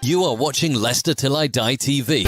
You are watching Leicester Till I Die TV.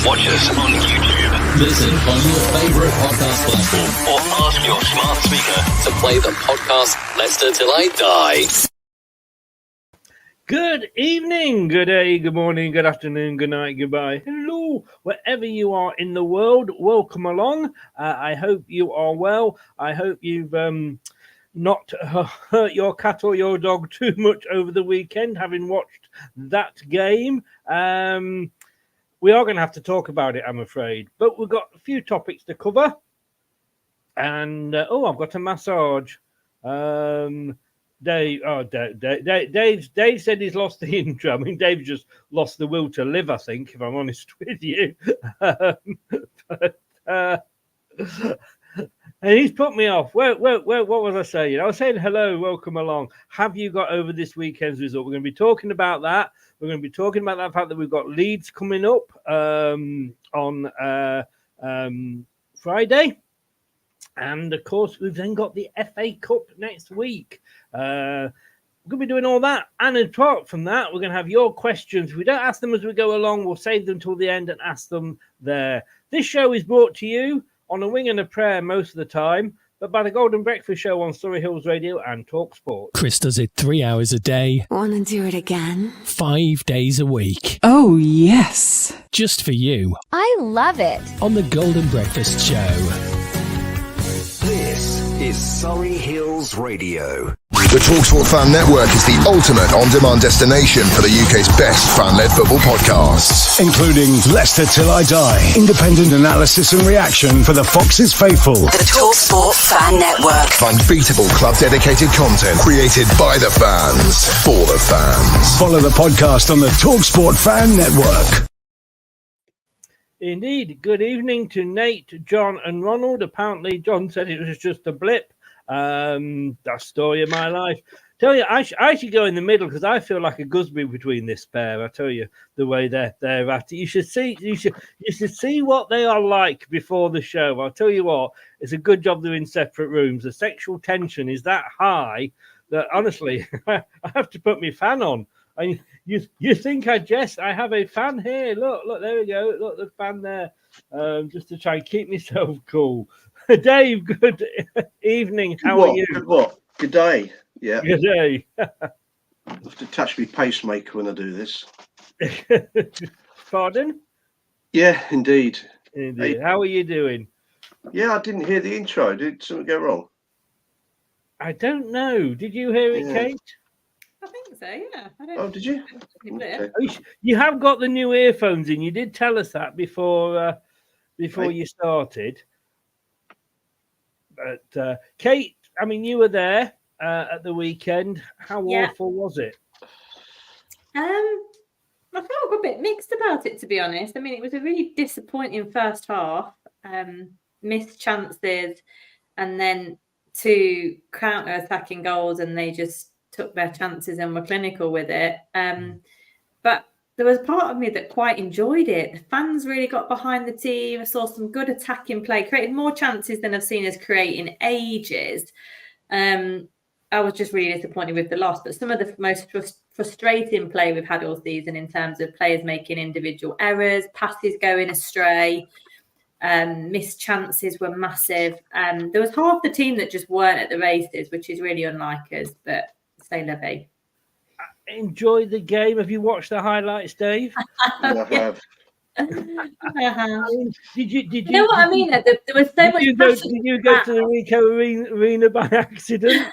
Watch us on YouTube. Listen on your favourite podcast platform. Or ask your smart speaker To play the podcast Leicester Till I Die. Good evening, good day, good morning, good afternoon, good night, goodbye. Hello, wherever you are in the world, welcome along. I hope you are well. I hope you've not hurt your cat or your dog too much over the weekend, having watched that game. We are going to have to talk about it, I'm afraid. But we've got a few topics to cover. And, I've got a massage. Dave said he's lost the intro. I mean, Dave's just lost the will to live, I think, if I'm honest with you. And he's put me off. What was I saying? I was saying hello, welcome along. Have you got over this weekend's result? We're going to be talking about that. We're going to be talking about the fact that we've got Leeds coming up on Friday. And, of course, we've then got the FA Cup next week. We're going to be doing all that. And apart from that, we're going to have your questions. If we don't ask them as we go along, we'll save them till the end and ask them there. This show is brought to you on a wing and a prayer most of the time, but by the Golden Breakfast Show on Surrey Hills Radio and Talk Sport. Chris does it 3 hours a day. Want to do it again? 5 days a week. Oh, yes. Just for you. I love it. On the Golden Breakfast Show. This is Surrey Hills Radio. The TalkSport Fan Network is the ultimate on-demand destination for the UK's best fan-led football podcasts. Including Leicester Till I Die, independent analysis and reaction for the Foxes faithful. The TalkSport Fan Network. Unbeatable club-dedicated content created by the fans, for the fans. Follow the podcast on the TalkSport Fan Network. Indeed. Good evening to Nate, John and Ronald. Apparently, John said it was just a blip. That story of my life. Tell you, I should go in the middle because I feel like a Gusby between this pair. I tell you, the way they're at it. You should see what they are like before the show. I'll tell you what, it's a good job they're in separate rooms. The sexual tension is that high that honestly, I have to put my fan on. And you think I jest? I have a fan here. Look, there we go. Look, the fan there. Just to try and keep myself cool. Dave, good evening. How are you? Good day. Yeah. Good day. I have to touch my pacemaker when I do this. Pardon? Yeah, indeed. Indeed. Hey. How are you doing? Yeah, I didn't hear the intro. Did something go wrong? I don't know. Did you hear it, Kate? I think so, yeah. Oh, did you? Okay. You have got the new earphones in. You did tell us that before you started. But Kate, I mean, you were there at the weekend. How awful was it? I felt a bit mixed about it, to be honest. I mean, it was a really disappointing first half. Missed chances, and then 2 counter-attacking goals, and they just took their chances and were clinical with it. But there was part of me that quite enjoyed it. The fans really got behind the team. I saw some good attacking play, created more chances than I've seen us create in ages. I was just really disappointed with the loss. But some of the most frustrating play we've had all season in terms of players making individual errors, passes going astray, missed chances were massive. There was half the team that just weren't at the races, which is really unlike us, but say la vie. enjoy the game? Have you watched the highlights, Dave? I have. Did you? You know what I mean? There was so much passion. Did you go to the Rico Arena by accident?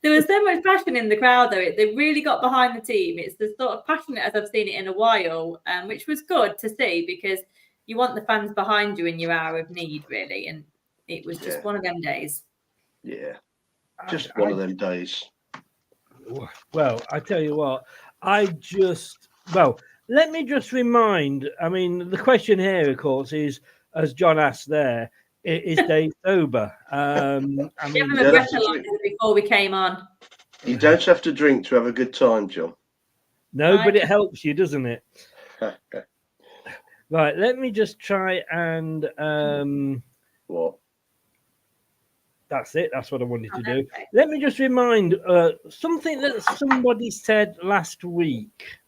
There was so much passion in the crowd, though. They really got behind the team. It's the sort of passionate as I've seen it in a while, which was good to see because you want the fans behind you in your hour of need, really. And it was just one of them days. Yeah, just one of them days. Well, I tell you what, let me just remind, I mean, the question here, of course, is, as John asked there, is Dave sober? I mean, Give him a breathalyzer before we came on. You don't have to drink to have a good time, John. No, but it helps you, doesn't it? Right, let me just try and... What? That's it. That's what I wanted to do. Let me just remind something that somebody said last week.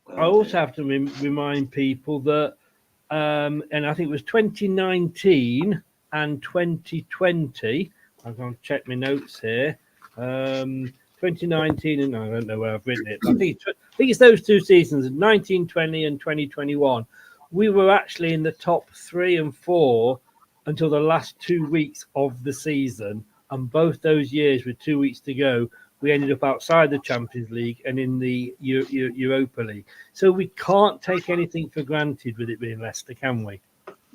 I also have to remind people that, and I think it was 2019 and 2020. I'm going to check my notes here. 2019 and I don't know where I've written it. I think it's those 2 seasons, 1920 and 2021. We were actually in the top 3 and 4 until the last 2 weeks of the season, and both those years with 2 weeks to go, we ended up outside the Champions League and in the Europa League. So we can't take anything for granted with it being Leicester, can we?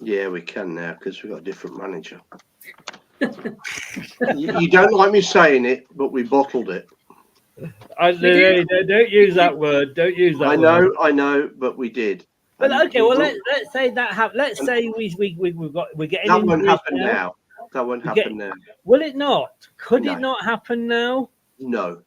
Yeah, we can now because we've got a different manager. You don't like me saying it, but we bottled it. Don't use that word. Don't use that word. I know, but we did. But okay, well, let's say that let's say we're getting. That won't happen now. That won't happen now. Will it not? Could it not happen now? No,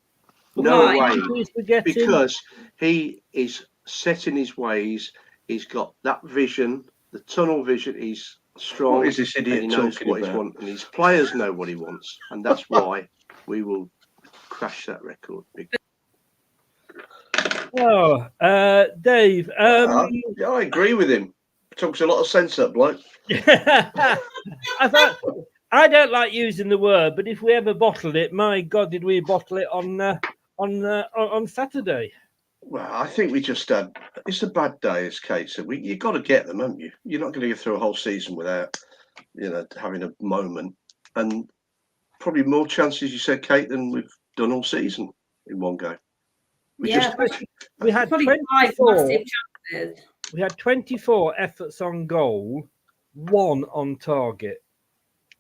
Why? way. Because he is set in his ways. He's got that vision, the tunnel vision. He's strong. What is this idiot and he knows talking what about? he wants, and his players know what he wants, and that's why we will crash that record. Oh, Dave. Yeah, I agree with him. Talks a lot of sense, that bloke. I don't like using the word, but if we ever bottled it, my God, did we bottle it on Saturday? Well, I think we just had. It's a bad day, as Kate said. You got to get them, haven't you? You're not going to get through a whole season without, having a moment. And probably more chances, you said, Kate, than we've done all season in one go. We had 24. We had 24 efforts on goal, 1 on target.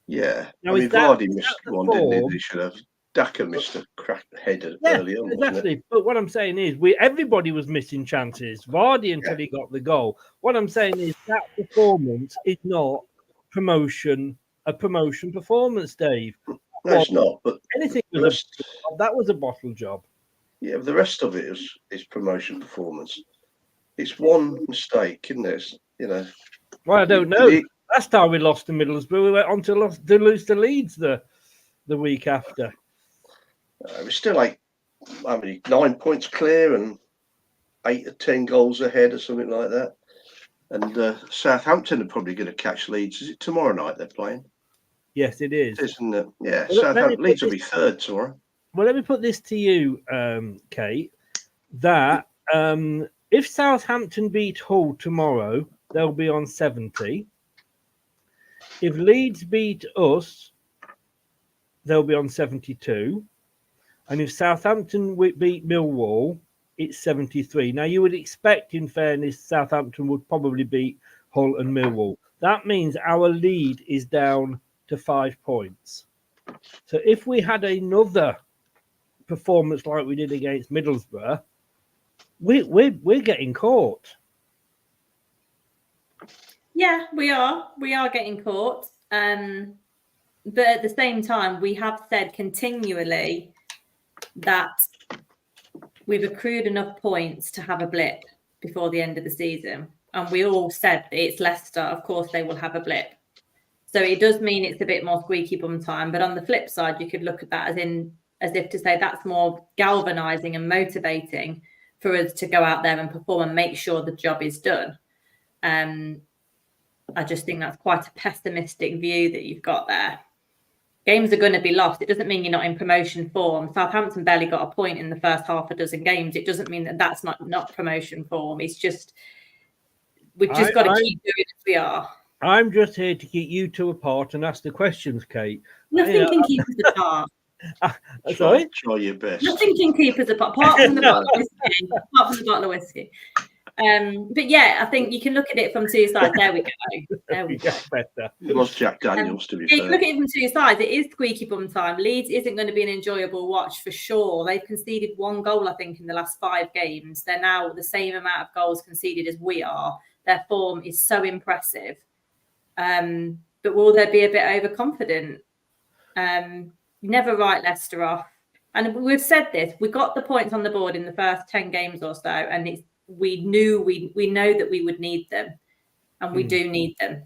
Yeah, now, Vardy missed one, didn't he? They should have. Daka missed a crack header early on. Exactly. But what I'm saying is, everybody was missing chances. Vardy until he got the goal. What I'm saying is that performance is not a promotion performance, Dave. No, it's not. But anything that was a bottle job. Yeah, the rest of it is promotion performance. It's one mistake, isn't it? Well, I don't know. Last time we lost to Middlesbrough, we went on to lose to Leeds the week after. It was still 9 points clear and 8 or 10 goals ahead or something like that. And Southampton are probably going to catch Leeds. Is it tomorrow night they're playing? Yes, it is. Isn't it? Yeah, Southampton. Leeds will be third tomorrow. Well, let me put this to you, Kate, that if Southampton beat Hull tomorrow, they'll be on 70. If Leeds beat us, they'll be on 72. And if Southampton beat Millwall, it's 73. Now, you would expect, in fairness, Southampton would probably beat Hull and Millwall. That means our lead is down to 5 points. So if we had another performance like we did against Middlesbrough, we're getting caught. Yeah, we are. We are getting caught. But at the same time, we have said continually that we've accrued enough points to have a blip before the end of the season. And we all said it's Leicester. Of course, they will have a blip. So it does mean it's a bit more squeaky bum time. But on the flip side, you could look at that as if to say that's more galvanizing and motivating for us to go out there and perform and make sure the job is done. I just think that's quite a pessimistic view that you've got there. games are going to be lost. It doesn't mean you're not in promotion form. Southampton barely got a point in the first half a dozen games. It doesn't mean that that's not promotion form. It's just we've just got to keep doing as we are. I'm just here to keep you two apart and ask the questions, Kate. Nothing can keep us apart. Sorry? Try your best. Nothing can keep us apart, apart from the bottle of whiskey. Apart from the bottle of whiskey. But yeah, I think you can look at it from two sides. There we go. There we go. Better. It was Jack Daniels, to be You fair. can look at it from two sides. It is squeaky bum time. Leeds isn't going to be an enjoyable watch for sure. They've conceded 1 goal, I think, in the last 5 games. They're now the same amount of goals conceded as we are. Their form is so impressive. But will they be a bit overconfident? Never write Leicester off. And we've said this. We got the points on the board in the first 10 games or so, and we know that we would need them, and we do need them.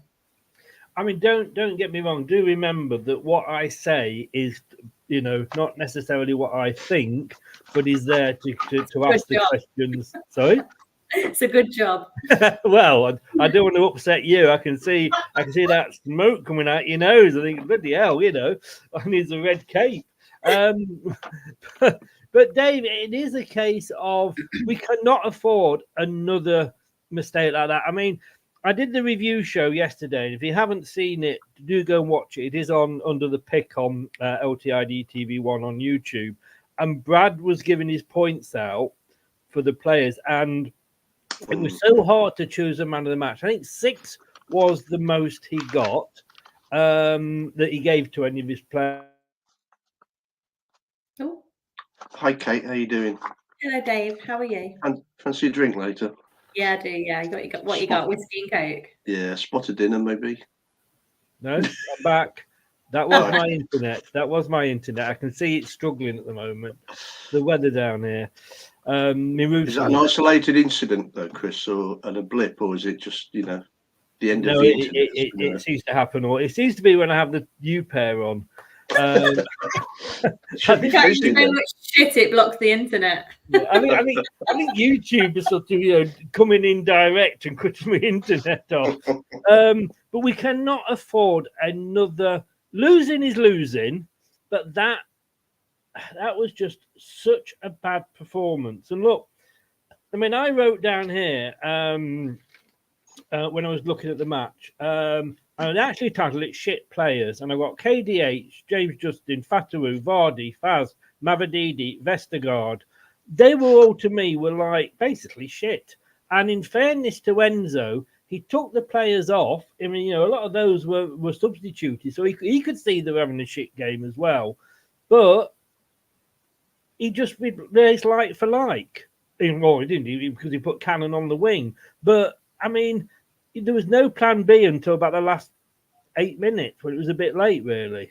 I mean, don't get me wrong. Do remember that what I say is, not necessarily what I think, but is there to ask the questions. Sorry. It's a good job. Well, I don't want to upset you. I can see that smoke coming out your nose. I think, bloody hell, I need a red cape. But Dave, it is a case of we cannot afford another mistake like that. I mean, I did the review show yesterday, and if you haven't seen it, do go and watch it. It is on under the pick on LTID TV1 on YouTube. And Brad was giving his points out for the players, and it was so hard to choose a man of the match. I think 6 was the most he got that he gave to any of his players. Oh. Hi, Kate. How you doing? Hello, Dave. How are you? Fancy a drink later? Yeah, I do. Yeah, you got what you got? Whiskey and Coke. Yeah, spot of dinner maybe. No, I'm back. That was my internet. That was my internet. I can see it's struggling at the moment. The weather down here. Is that an isolated incident though, Chris, or a blip, or is it just the end no, of the internet? it seems to happen, or it seems to be when I have the U pair on. I think so much shit it blocks the internet. I think YouTube is sort of coming in direct and cutting my internet off. But we cannot afford another. Losing is losing, but that was just such a bad performance. And look, I mean, I wrote down here when I was looking at the match. I actually titled it "Shit Players," and I got KDH, James Justin, Fatawu, Vardy, Faz, Mavadidi, Vestergaard. They were all, to me, were basically shit. And in fairness to Enzo, he took the players off. I mean, a lot of those were substituted, so he could see they were having a shit game as well. But he just replaced like for like. Well, he didn't, because he put Cannon on the wing. But, I mean, there was no plan B until about the last 8 minutes, when it was a bit late, really.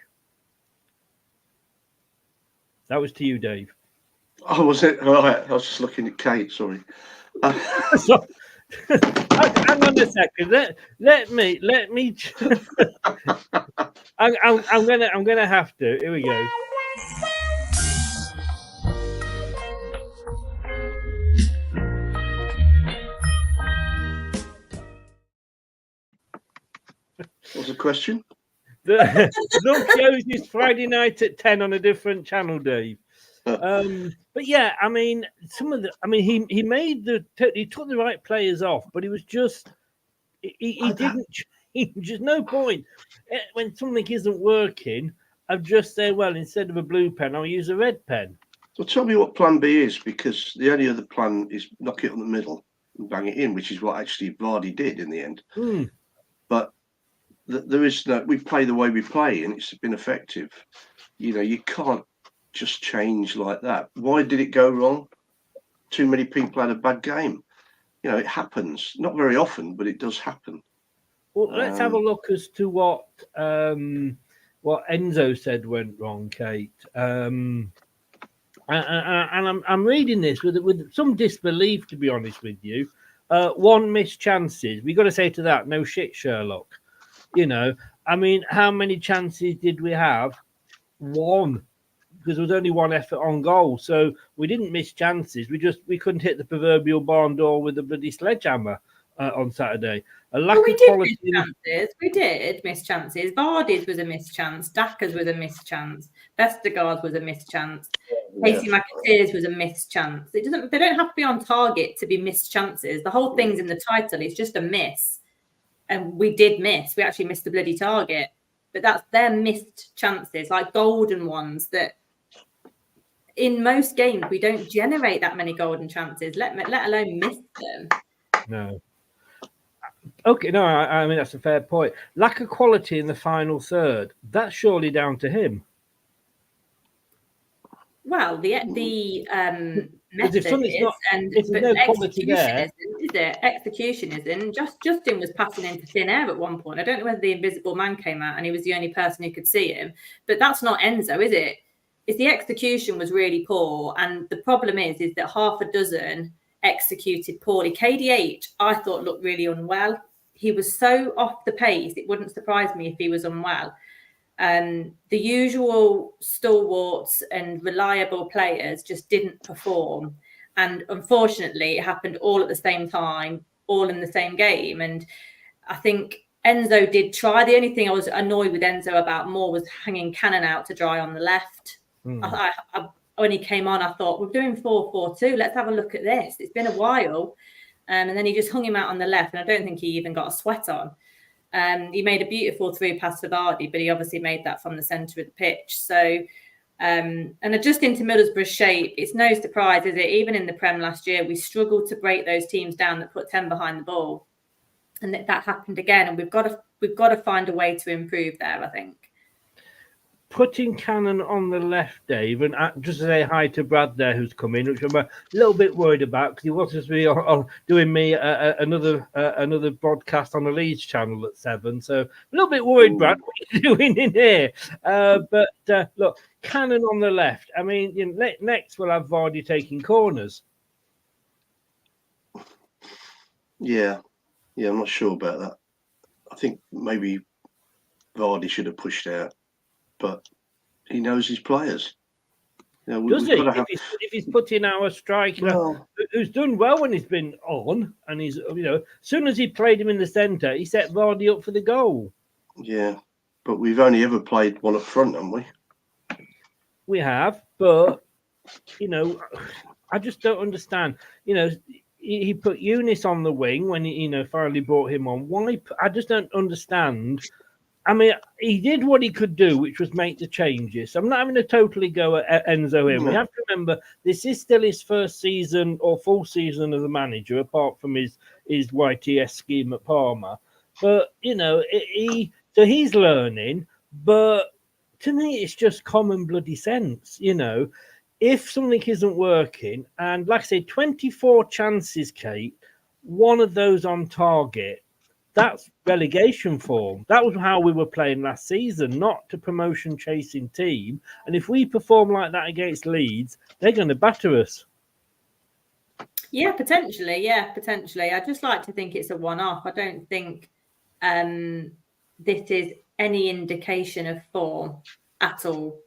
That was to you, Dave. Oh, was it? All right. I was just looking at Kate, sorry. So, hang on a second. Let me. I'm gonna have to. Here we go. What's the question? The Love shows is Friday night at 10 on a different channel, Dave. But yeah, I mean, he made he took the right players off, but it was just he didn't change. There's no point when something isn't working. I've just said, well, instead of a blue pen, I'll use a red pen. Well, tell me what plan B is, because the only other plan is knock it on the middle and bang it in, which is what actually Vardy did in the end. But there is no. We play the way we play, and it's been effective. You can't just change like that. Why did it go wrong? Too many people had a bad game. It happens. Not very often, but it does happen. Well, let's have a look as to what Enzo said went wrong, Kate. And I'm reading this with some disbelief, to be honest with you. 1 missed chances. We got to say to that, no shit, Sherlock. I mean, how many chances did we have? 1. Because there was only 1 effort on goal. So we didn't miss chances. We couldn't hit the proverbial barn door with a bloody sledgehammer. on Saturday. A lack Well, we of did quality. miss chances. We did miss chances. Vardy's was a missed chance. Daka's was a missed chance. Vestergaard's was a missed chance. Casey McAteer's was a missed chance. They don't have to be on target to be missed chances. The whole thing's in the title. It's just a miss. And we did miss. We actually missed the bloody target. But they're missed chances, like golden ones that in most games we don't generate that many golden chances, let alone miss them. No. Okay, no, I mean that's a fair point. Lack of quality in the final third. That's surely down to him. Well, the method is, but no execution there, isn't, is it? Execution isn't. Justin was passing into thin air at one point. I don't know whether the invisible man came out and he was the only person who could see him, but that's not Enzo, is it? It's the execution was really poor, and the problem is that half a dozen executed poorly. KDH, I thought, looked really unwell. He was so off the pace, it wouldn't surprise me if he was unwell. The usual stalwarts and reliable players just didn't perform. And unfortunately, it happened all at the same time, all in the same game. And I think Enzo did try. The only thing I was annoyed with Enzo about more was hanging Cannon out to dry on the left. When he came on, I thought, we're doing 4-4-2. Let's have a look at this. It's been a while. And then he just hung him out on the left. And I don't think he even got a sweat on. He made a beautiful through pass for Vardy, but he obviously made that from the centre of the pitch. So, and just into Middlesbrough's shape, it's no surprise, is it? Even in the Prem last year, we struggled to break those teams down that put 10 behind the ball. And that happened again. And we've got to find a way to improve there, I think. Putting Cannon on the left, Dave, and just to say hi to Brad there, who's come in, which I'm a little bit worried about because he wanted to be on doing me another broadcast on the Leeds channel at 7. So a little bit worried, Brad, what are you doing in here? But look, Cannon on the left. I mean, next we'll have Vardy taking corners. Yeah, I'm not sure about that. I think maybe Vardy should have pushed out. But he knows his players. Does he? If he's putting our striker, who's done well when he's been on, and he's, as soon as he played him in the centre, he set Vardy up for the goal. Yeah, but we've only ever played one up front, haven't we? We have, but I just don't understand. He put Eunice on the wing when he, finally brought him on. Why? I just don't understand. I mean, he did what he could do, which was make the changes. So I'm not having to totally go at Enzo in. We have to remember this is still his first season or full season as a manager, apart from his YTS scheme at Parma. But he's learning. But to me, it's just common bloody sense. If something isn't working, and like I say, 24 chances, Kate, one of those on target. That's relegation form. That was how we were playing last season, not a promotion-chasing team. And if we perform like that against Leeds, they're going to batter us. Yeah, potentially. I just like to think it's a one-off. I don't think this is any indication of form at all.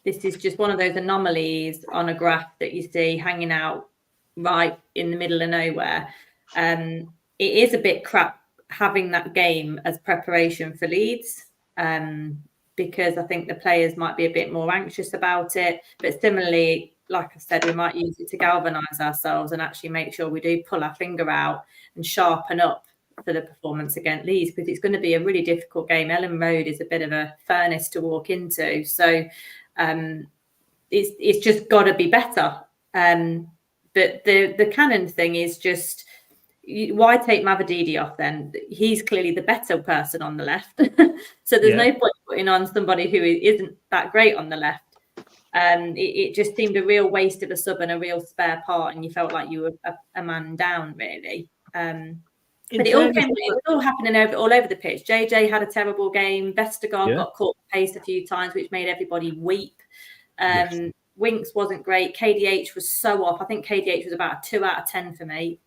This is just one of those anomalies on a graph that you see hanging out right in the middle of nowhere. It is a bit crap having that game as preparation for Leeds, because I think the players might be a bit more anxious about it. But similarly, like I said, we might use it to galvanise ourselves and actually make sure we do pull our finger out and sharpen up for the performance against Leeds, because it's going to be a really difficult game. Ellen Road is a bit of a furnace to walk into. So it's just got to be better. But the Cannon thing is just, why take Mavadidi off then? He's clearly the better person on the left. So there's no point putting on somebody who isn't that great on the left. It just seemed a real waste of a sub and a real spare part, and you felt like you were a man down, really. But it was all happening all over the pitch. JJ had a terrible game. Vestergaard got caught pace a few times, which made everybody weep. Winks wasn't great. KDH was so off. I think KDH was about a 2 out of 10 for me.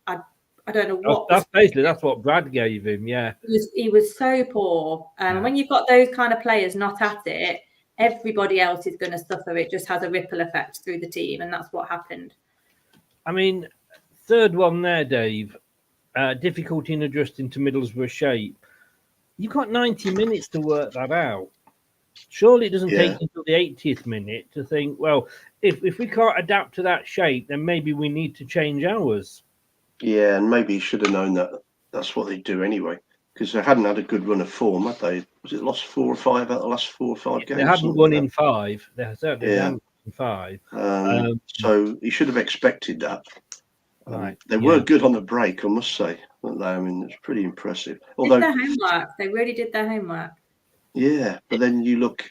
I don't know what. That's what Brad gave him. Yeah, he was so poor. When you've got those kind of players not at it, everybody else is going to suffer. It just has a ripple effect through the team, and that's what happened. I mean, third one there, Dave. difficulty in adjusting to Middlesbrough shape. You've got 90 minutes to work that out. Surely it doesn't take until the 80th minute to think, well, if we can't adapt to that shape, then maybe we need to change ours. Yeah, and maybe he should have known that that's what they do anyway, because they hadn't had a good run of form, had they? Was it lost 4 or 5 out of the last 4 or 5 games? They hadn't won in 5. They certainly hadn't won in 5. So he should have expected that. Right. They were good on the break, I must say. I mean, it's pretty impressive. Although did their homework. They really did their homework. Yeah, but then you look,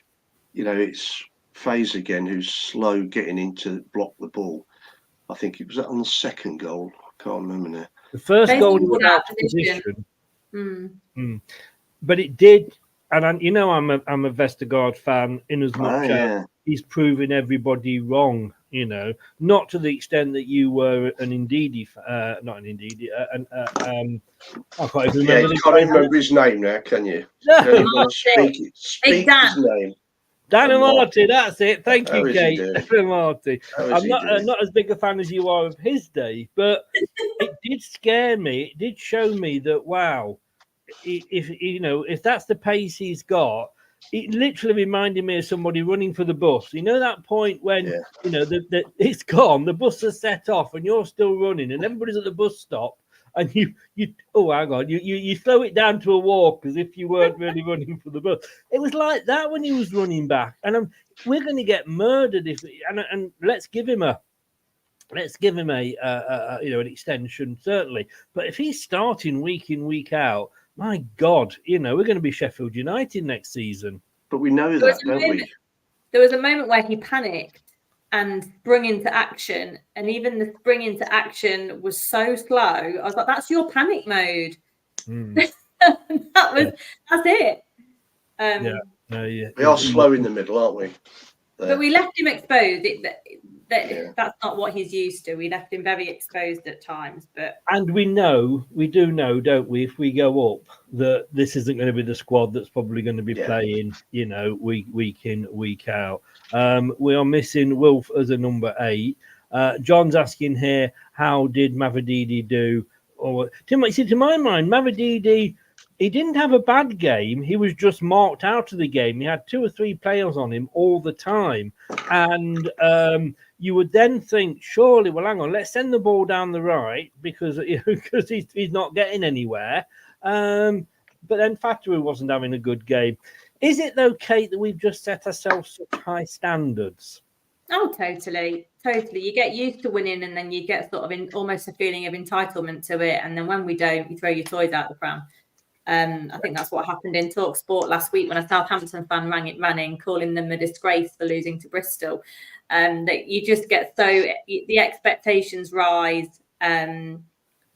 it's Faze again who's slow getting in to block the ball. I think it was on the second goal. I can't remember now. The first goal was out of position. But it did, and I'm a Vestergaard fan in as much as he's proving everybody wrong. Not to the extent that you were an Indeedy, not an Indeedy, I can't even remember. You can't remember his name now, can you? No. Speak his name. Dan Marty, that's it. Thank you, Kate. Dan Marty. I'm not not as big a fan as you are of his day, but it did scare me. It did show me that wow, if that's the pace he's got. It literally reminded me of somebody running for the bus. That point when it's gone, the bus has set off, and you're still running, and everybody's at the bus stop, and you slow it down to a walk as if you weren't really running for the bus. It was like that when he was running back, and we're going to get murdered and let's give him an extension certainly. But if he's starting week in week out. My God, we're going to be Sheffield United next season. But we know that, don't we? There was a moment where he panicked and sprung into action. And even the spring into action was so slow. I was like, that's your panic mode. That's it. We are slow in the middle, aren't we? But we left him exposed. That's not what he's used to. We left him very exposed at times. And we do know, don't we, if we go up, that this isn't going to be the squad that's probably going to be playing, week in, week out. We are missing Wilf as a number 8. John's asking here, how did Mavididi do? To my mind, Mavididi, he didn't have a bad game. He was just marked out of the game. He had 2 or 3 players on him all the time. And you would then think, surely, well, hang on, let's send the ball down the right because he's not getting anywhere. But then Fatawu wasn't having a good game. Is it, though, Kate, that we've just set ourselves such high standards? Oh, totally. You get used to winning and then you get sort of almost a feeling of entitlement to it. And then when we don't, you throw your toys out the pram. I think that's what happened in Talk Sport last week when a Southampton fan ran in, calling them a disgrace for losing to Bristol. That you just get the expectations rise and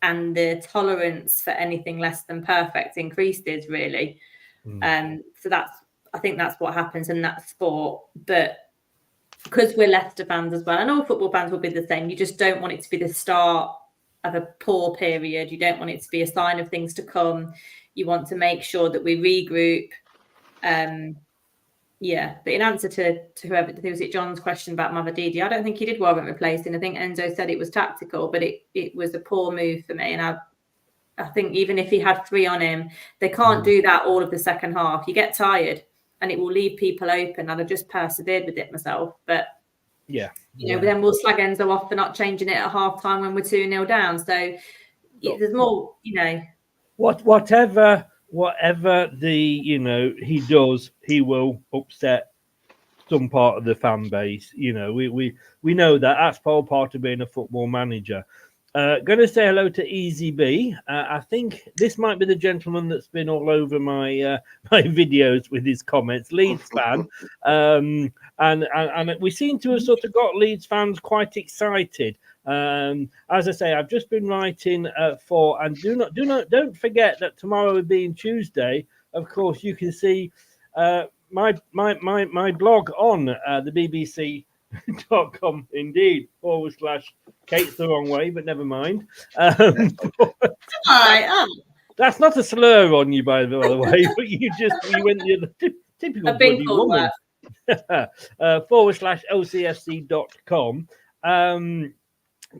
the tolerance for anything less than perfect increases really. So I think that's what happens in that sport. But because we're Leicester fans as well, and all football fans will be the same, you just don't want it to be the start of a poor period. You don't want it to be a sign of things to come. You want to make sure that we regroup. But in answer to whoever, was it John's question about Mavididi, I don't think he did warrant replacing. I think Enzo said it was tactical, but it was a poor move for me. And I think even if he had 3 on him, they can't do that all of the second half. You get tired and it will leave people open. I'd have just persevered with it myself. But then we'll slag Enzo off for not changing it at half time when we're 2-0 down. So there's more, Whatever he does, he will upset some part of the fan base. We know that. That's all part of being a football manager. Going to say hello to Easy B. I think this might be the gentleman that's been all over my my videos with his comments. Leeds fan, and we seem to have sort of got Leeds fans quite excited. As I say, I've just been writing and don't forget that tomorrow being Tuesday, of course, you can see my blog on the BBC.com indeed / Kate's the wrong way, but never mind. That's not a slur on you, by the way, but you went the other typical bloody woman. / LCFC.com.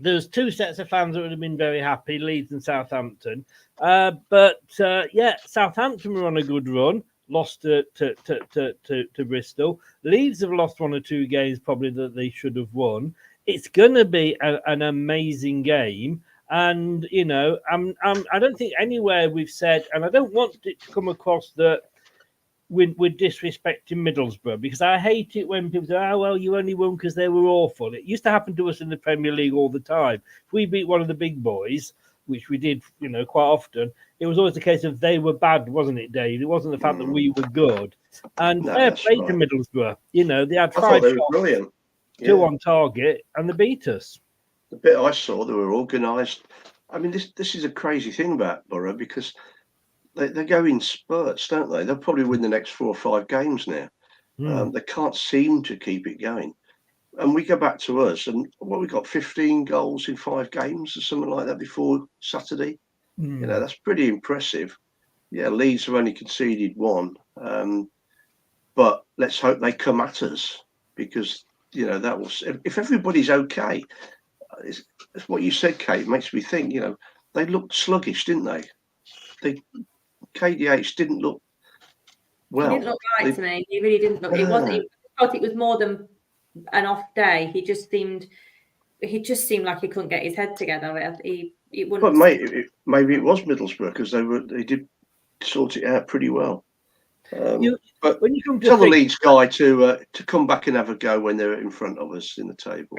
there's two sets of fans that would have been very happy, Leeds and Southampton. But Southampton were on a good run, lost to Bristol. Leeds have lost one or two games probably that they should have won. It's going to be an amazing game. And, you know, I don't think anywhere we've said, and I don't want it to come across that we're disrespecting Middlesbrough, because I hate it when people say, oh, well, you only won because they were awful. It used to happen to us in the Premier League all the time. If we beat one of the big boys, which we did, you know, quite often, it was always the case of they were bad, wasn't it, Dave? It wasn't the fact that we were good. And fair play to Middlesbrough. You know, they had 5 shots, brilliant. 2 on target, and they beat us. The bit I saw, they were organised. I mean, this is a crazy thing about Borough, because they go in spurts, don't they? They'll probably win the next 4 or 5 games now. They can't seem to keep it going. And we go back to us, and we got 15 goals in 5 games or something like that before Saturday. You know, that's pretty impressive. Yeah, Leeds have only conceded 1. But let's hope they come at us, because, you know, that will, if everybody's okay, it's what you said, Kate, it makes me think, you know, they looked sluggish, didn't they? KDH didn't look well. He didn't look right to me. He really didn't look. It wasn't. I thought it was more than an off day. He just seemed like he couldn't get his head together. He wouldn't. But maybe it was Middlesbrough, because they did sort it out pretty well. But when you come to the Leeds guy to come back and have a go when they're in front of us in the table.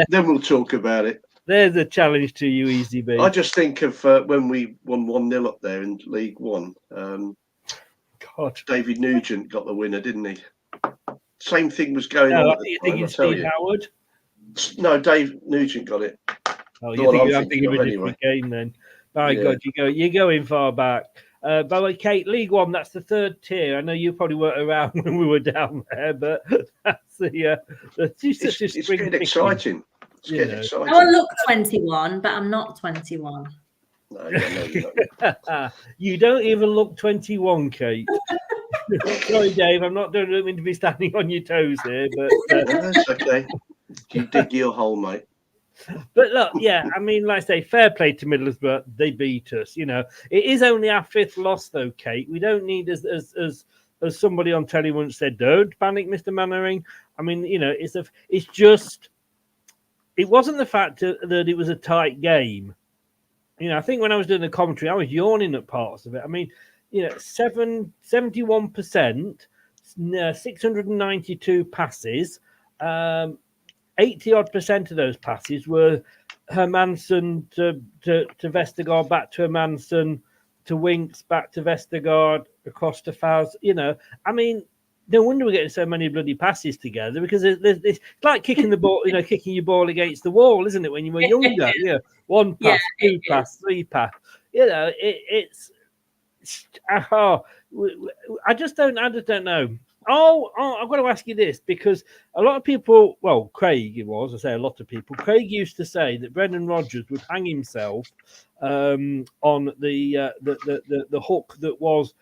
Then we'll talk about it. There's a challenge to you, Easy B. I just think of when we won 1-0 up there in League One. God, David Nugent got the winner, didn't he? Same thing was going on. I think it's Steve Howard. No, Dave Nugent got it. Oh, I'm thinking of a different game then. My God, you're going far back. By the way, Kate, League One, that's the 3rd tier. I know you probably weren't around when we were down there, but that's it's getting exciting. It's getting exciting. I look 21, but I'm not 21. No, you're not. You don't even look 21, Kate. Sorry, Dave, I'm not doing mean to be standing on your toes here, but that's okay. You dig your hole, mate. But look, yeah, I mean, like I say, fair play to Middlesbrough. They beat us. You know, it is only our 5th loss, though, Kate. We don't need, as somebody on telly once said, don't panic, Mr. Mannering. I mean, you know, it's just, it wasn't the fact that it was a tight game. You know, I think when I was doing the commentary, I was yawning at parts of it. I mean, you know, 71%, 692 passes. 80% of those passes were Hermansen to Vestergaard, back to Hermansen, to Winks, back to Vestergaard, across to Faz. You know, I mean, no wonder we're getting so many bloody passes together, because it's like kicking the ball, you know, kicking your ball against the wall, isn't it? When you were younger, you know, 1 pass, 2 pass, 3 pass. You know, I just don't know. Oh, I've got to ask you this, because a lot of people, well, Craig, it was, I say a lot of people, Craig used to say that Brendan Rodgers would hang himself on the hook that was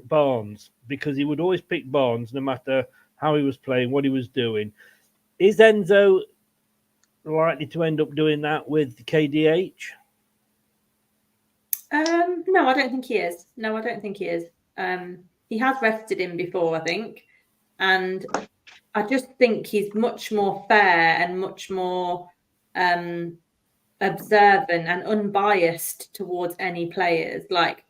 Barnes, because he would always pick Barnes no matter how he was playing, what he was doing. Is Enzo likely to end up doing that with KDH? No, I don't think he is. He has rested him before, I think. And I just think he's much more fair and much more observant and unbiased towards any players. Like,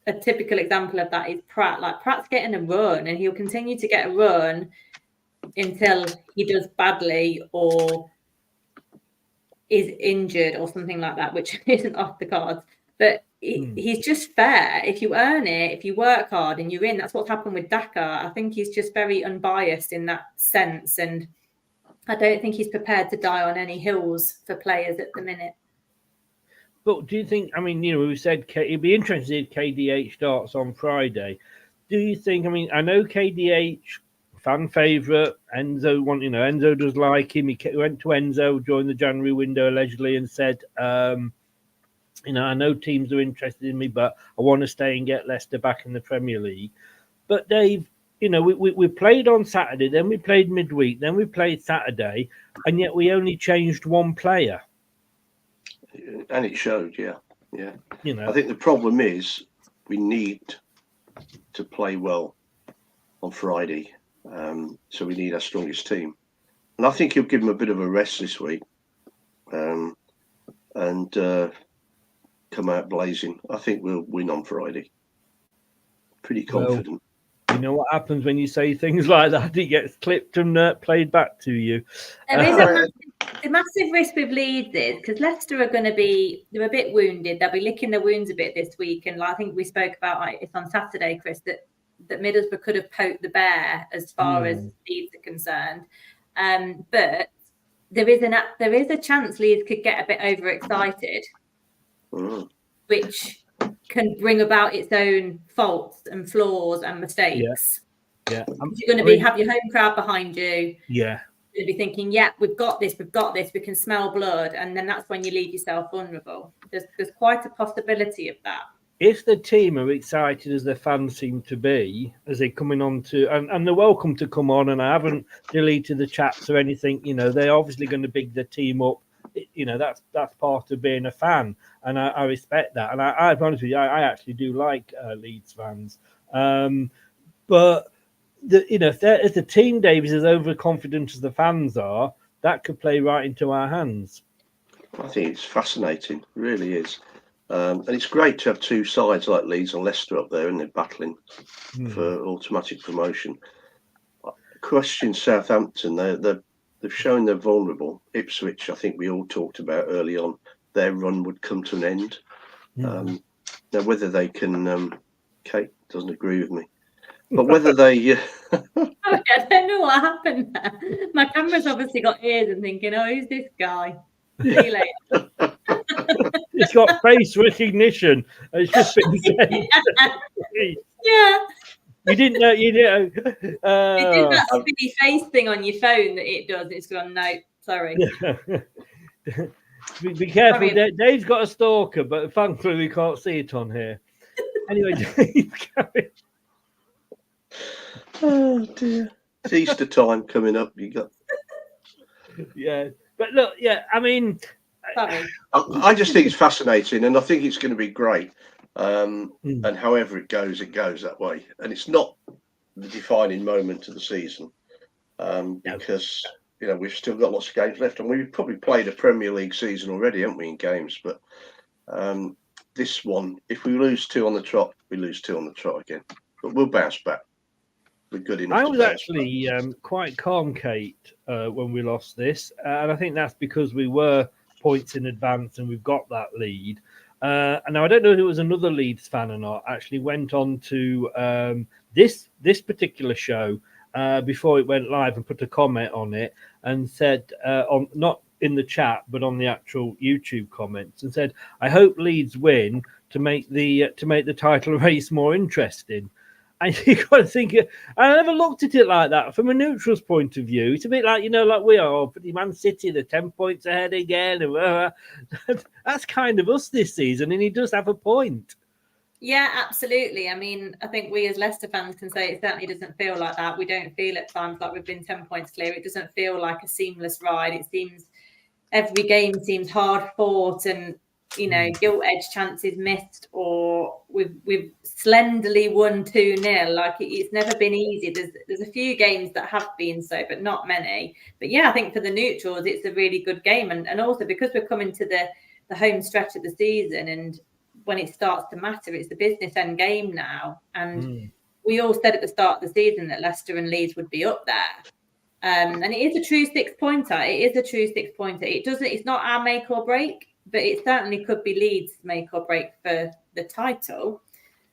a typical example of that is Pratt. Like, Pratt's getting a run, and he'll continue to get a run until he does badly or is injured or something like that, which isn't off the cards. But he's just fair. If you earn it, if you work hard and you're in, that's what's happened with Daka. I think he's just very unbiased in that sense. And I don't think he's prepared to die on any hills for players at the minute. But do you think, I mean, you know, we said it'd be interesting if KDH starts on Friday. Do you think, I mean, I know KDH, fan favourite, Enzo does like him. He went to Enzo during the January window allegedly and said, you know, I know teams are interested in me, but I want to stay and get Leicester back in the Premier League. But Dave, we played on Saturday, then we played midweek, then we played Saturday, and yet we only changed one player. And it showed, yeah. I think the problem is we need to play well on Friday, so we need our strongest team. And I think he'll give them a bit of a rest this week, and come out blazing. I think we'll win on Friday. Pretty confident. Well, you know what happens when you say things like that? It gets clipped and played back to you. There is a massive risk with Leeds is because Leicester are going to they're a bit wounded. They'll be licking their wounds a bit this week. And I think we spoke about it's on Saturday, Chris, that Middlesbrough could have poked the bear as far as Leeds are concerned. But there is a chance Leeds could get a bit overexcited, which can bring about its own faults and flaws and mistakes. Yeah. You're going to have your home crowd behind you. Yeah. You're going to be thinking, yeah, we've got this, we can smell blood. And then that's when you leave yourself vulnerable. There's quite a possibility of that. If the team are excited as their fans seem to be, as they're coming on to, and they're welcome to come on, and I haven't deleted the chats or anything, they're obviously going to big the team up. That's part of being a fan, and I respect that. And I'll be honest with you, I actually do like Leeds fans. But if the team, Davies, is overconfident as the fans are, that could play right into our hands. I think it's fascinating, it really is. And it's great to have two sides like Leeds and Leicester up there, and they're battling for automatic promotion. Question Southampton, they've shown they're vulnerable. Ipswich, I think we all talked about early on, their run would come to an end. Now, whether they can, Kate doesn't agree with me, but whether they... I don't know what happened there. My camera's obviously got ears and thinking, who's this guy? See you later. It's got face recognition. It's just been said. Yeah. You didn't know. It did that spinny face thing on your phone that it does. It's gone, no, sorry. Be careful. Sorry. Dave's got a stalker, but thankfully we can't see it on here. Anyway, Dave, carry on. Oh, dear. It's Easter time coming up. You got... Yeah. But look, I mean... I just think it's fascinating, and I think it's going to be great. And however it goes that way. And it's not the defining moment of the season, because we've still got lots of games left, and we've probably played a Premier League season already, haven't we, in games? But this one, if we lose 2 on the trot, we lose 2 on the trot again. But we'll bounce back. We're good enough. I was actually quite calm, Kate, when we lost this, and I think that's because we were points in advance and we've got that lead. And now I don't know if it was another Leeds fan or not, actually went on to this particular show before it went live and put a comment on it and said, not in the chat, but on the actual YouTube comments, and said, I hope Leeds win to make the title race more interesting. And you got to think, I never looked at it like that from a neutral's point of view. It's a bit like, like we are, pretty Man City, they're 10 points ahead again. And that's kind of us this season, and he does have a point. Yeah, absolutely. I mean, I think we as Leicester fans can say it certainly doesn't feel like that. We don't feel at times like we've been 10 points clear. It doesn't feel like a seamless ride. It seems every game seems hard fought and, gilt edge chances missed, or we've slenderly won 2-0. Like it's never been easy. There's a few games that have been so, but not many. But yeah, I think for the neutrals, it's a really good game. And also because we're coming to the home stretch of the season, and when it starts to matter, it's the business end game now. And we all said at the start of the season that Leicester and Leeds would be up there. And it is a true 6-pointer. It is a true 6-pointer. It's not our make or break, but it certainly could be Leeds' make or break for the title.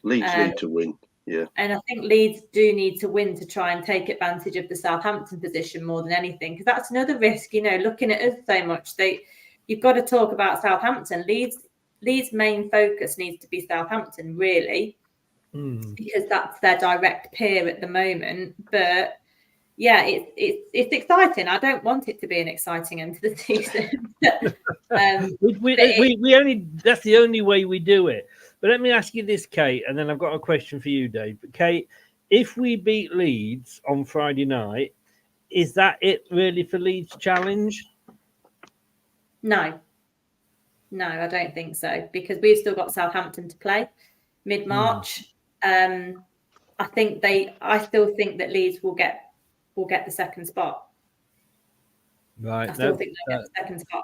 Leeds need to win, yeah. And I think Leeds do need to win to try and take advantage of the Southampton position more than anything, because that's another risk, looking at us so much. You've got to talk about Southampton. Leeds' main focus needs to be Southampton, really, because that's their direct peer at the moment. But yeah, it's exciting. I don't want it to be an exciting end to the season. We only, that's the only way we do it. But let me ask you this, Kate, and then I've got a question for you, Dave. But Kate, if we beat Leeds on Friday night, is that it really for Leeds' challenge? No, I don't think so, because we've still got Southampton to play mid-March. I still think that Leeds will get the second spot. Right. I still think they'll get the second spot.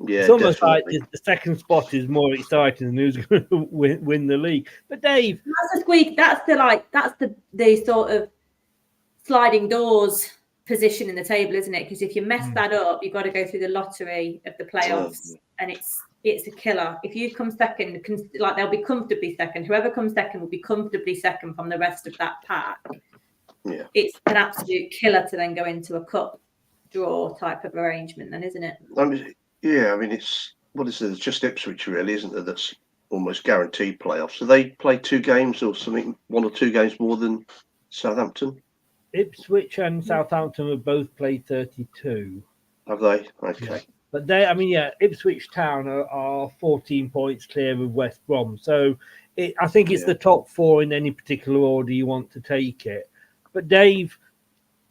Yeah, it's almost definitely. like the second spot is more exciting than who's going to win the league. But Dave, that's the squeak. That's the sort of sliding doors position in the table, isn't it? Because if you mess that up, you've got to go through the lottery of the playoffs, and it's a killer. If you come second, they'll be comfortably second. Whoever comes second will be comfortably second from the rest of that pack. Yeah, it's an absolute killer to then go into a cup draw type of arrangement, then, isn't it? I mean, it's what is it? It's just Ipswich, really, isn't there? That's almost guaranteed playoffs. So they play 2 games or something, 1 or 2 games more than Southampton. Ipswich and Southampton have both played 32. Have they? Okay. Yeah. But Ipswich Town are 14 points clear of West Brom. So I think it's the top 4 in any particular order you want to take it. But Dave,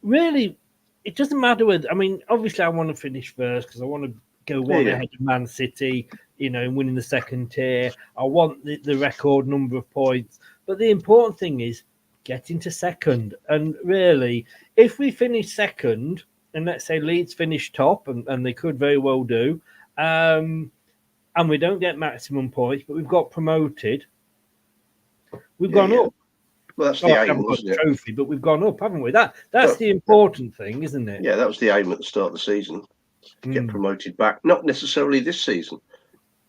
really, it doesn't matter whether. I mean, obviously, I want to finish first because I want to go one ahead of Man City, winning the second tier. I want the record number of points. But the important thing is getting to second. And really, if we finish second, and let's say Leeds finish top, and they could very well do, and we don't get maximum points, but we've got promoted, we've gone up. Well, that's the aim, wasn't it? Trophy, but we've gone up, haven't we? That's the important thing, isn't it? Yeah, that was the aim at the start of the season, to get promoted back. Not necessarily this season.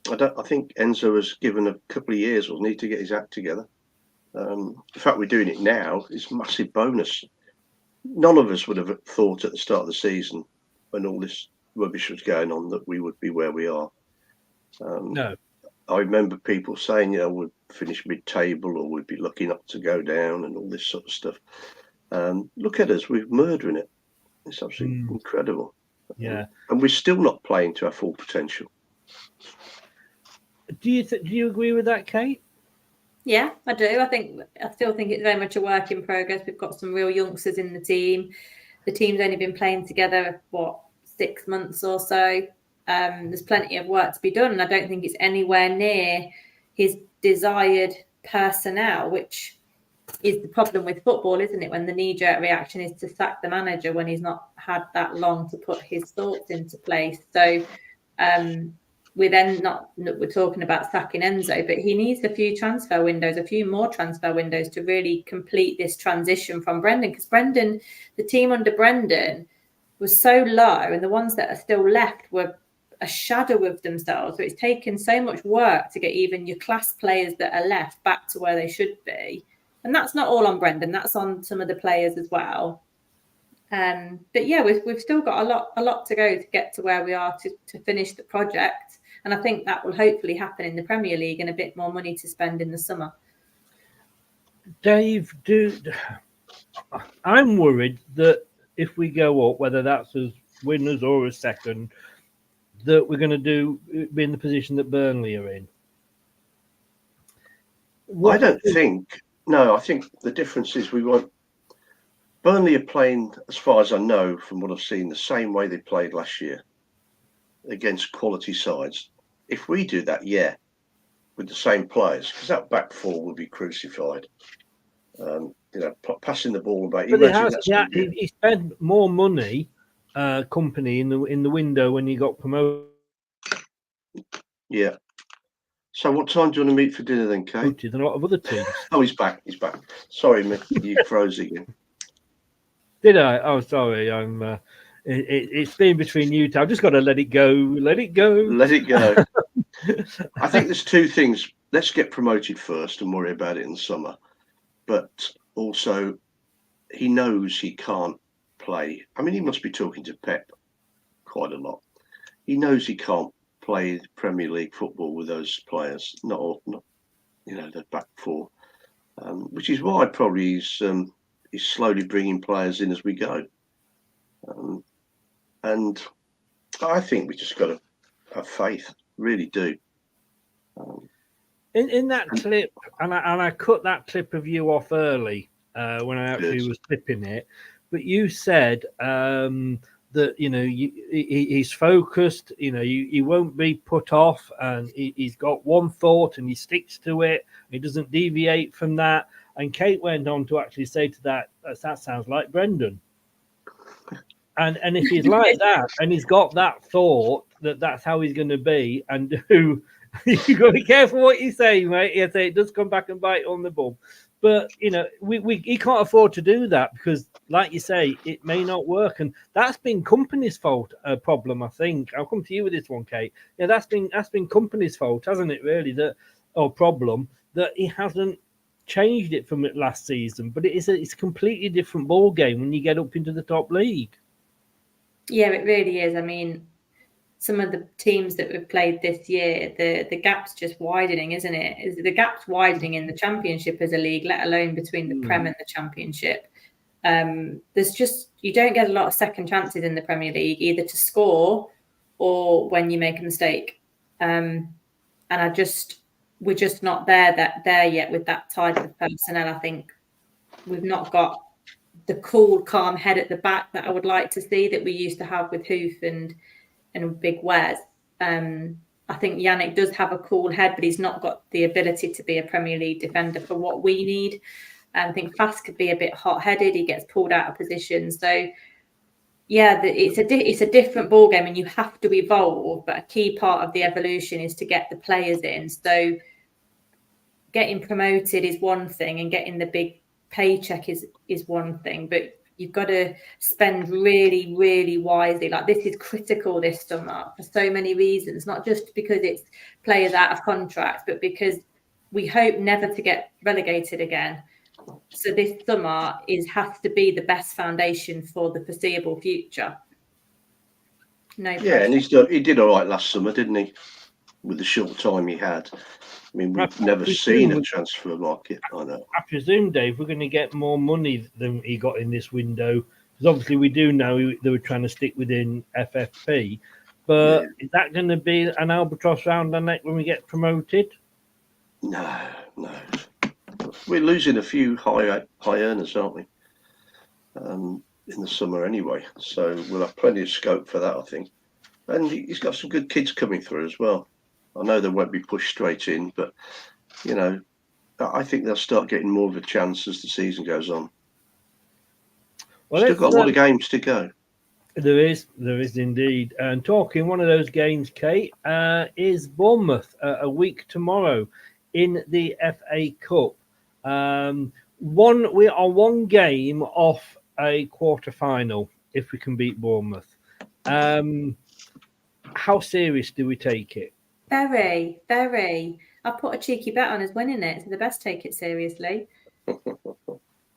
I think Enzo was given a couple of years or need to get his act together. The fact we're doing it now is a massive bonus. None of us would have thought at the start of the season, when all this rubbish was going on, that we would be where we are. No. I remember people saying, we'd finish mid-table or we'd be lucky not to go down and all this sort of stuff. Look at us, we're murdering it. It's absolutely incredible. Yeah. And we're still not playing to our full potential. Do you agree with that, Kate? Yeah, I do. I still think it's very much a work in progress. We've got some real youngsters in the team. The team's only been playing together, 6 months or so. There's plenty of work to be done, and I don't think it's anywhere near his desired personnel, which is the problem with football, isn't it? When the knee-jerk reaction is to sack the manager when he's not had that long to put his thoughts into place. So we're talking about sacking Enzo, but he needs a few more transfer windows to really complete this transition from Brendan, because the team under Brendan was so low, and the ones that are still left were a shadow of themselves. So it's taken so much work to get even your class players that are left back to where they should be. And that's not all on Brendan, that's on some of the players as well. But yeah, we've still got a lot to go to get to where we are to finish the project. And I think that will hopefully happen in the Premier League and a bit more money to spend in the summer. Dave, I'm worried that if we go up, whether that's as winners or as second, that we're going to be in the position that Burnley are in. I think the difference is Burnley are playing, as far as I know, from what I've seen, the same way they played last year against quality sides. If we do that, with the same players, because that back 4 will be crucified. Passing the ball about. But he spent more money, company in the window when he got promoted. Yeah. So what time do you want to meet for dinner then, Kate? Than a lot of other teams. Oh, he's back. Sorry, mate, you froze again. Did I? Oh, sorry. It's been between you two. I've just got to let it go. Let it go. Let it go. I think there's 2 things. Let's get promoted first and worry about it in the summer. But also, he knows he can't play. I mean, he must be talking to Pep quite a lot. He knows he can't play Premier League football with those players. Not the back 4, which is why probably he's slowly bringing players in as we go. And I think we just got to have faith, really do. In that clip, and I cut that clip of you off early, when I actually was flipping it. But you said that he's focused. He won't be put off, and he's got one thought and he sticks to it. He doesn't deviate from that. And Kate went on to actually say to that sounds like Brendan. And if he's like that, and he's got that thought that's how he's going to be, and do you've got to be careful what you say, mate. You say it does come back and bite on the bum. But he can't afford to do that because, like you say, it may not work, and that's been company's fault. Problem, I think. I'll come to you with this one, Kate. Yeah, that's been company's fault, hasn't it? Really, problem that he hasn't changed it from last season. But it's a completely different ball game when you get up into the top league. Yeah, it really is. I mean, some of the teams that we've played this year, the gap's just widening, isn't it? The gap's widening in the Championship as a league, let alone between the Prem and the Championship. There's just, you don't get a lot of second chances in the Premier League, either to score or when you make a mistake. And we're just not there yet with that type of personnel. I think we've not got the cool, calm head at the back that I would like to see that we used to have with Hoof and Big Wes. I think Yannick does have a cool head, but he's not got the ability to be a Premier League defender for what we need. I think Fast could be a bit hot-headed. He gets pulled out of position. So, yeah, it's a different ball game, and you have to evolve. But a key part of the evolution is to get the players in. So, getting promoted is one thing, and getting the big paycheck is one thing. But you've got to spend really, really wisely. Like, this is critical this summer for so many reasons, not just because it's players out of contract, but because we hope never to get relegated again. So this summer has to be the best foundation for the foreseeable future. No pressure. Yeah, and he did all right last summer, didn't he? With the short time he had. I mean, we've never seen a transfer market. I know. I presume, Dave, we're going to get more money than he got in this window. Because obviously we do know they were trying to stick within FFP. But is that going to be an albatross round our neck when we get promoted? No. We're losing a few high earners, aren't we? In the summer anyway. So we'll have plenty of scope for that, I think. And he's got some good kids coming through as well. I know they won't be pushed straight in, but, I think they'll start getting more of a chance as the season goes on. Well, still got a lot of games to go. There is indeed. And talking one of those games, Kate, is Bournemouth a week tomorrow in the FA Cup. We are one game off a quarter-final if we can beat Bournemouth. How serious do we take it? Very, very. I put a cheeky bet on us winning it, so the best take it seriously.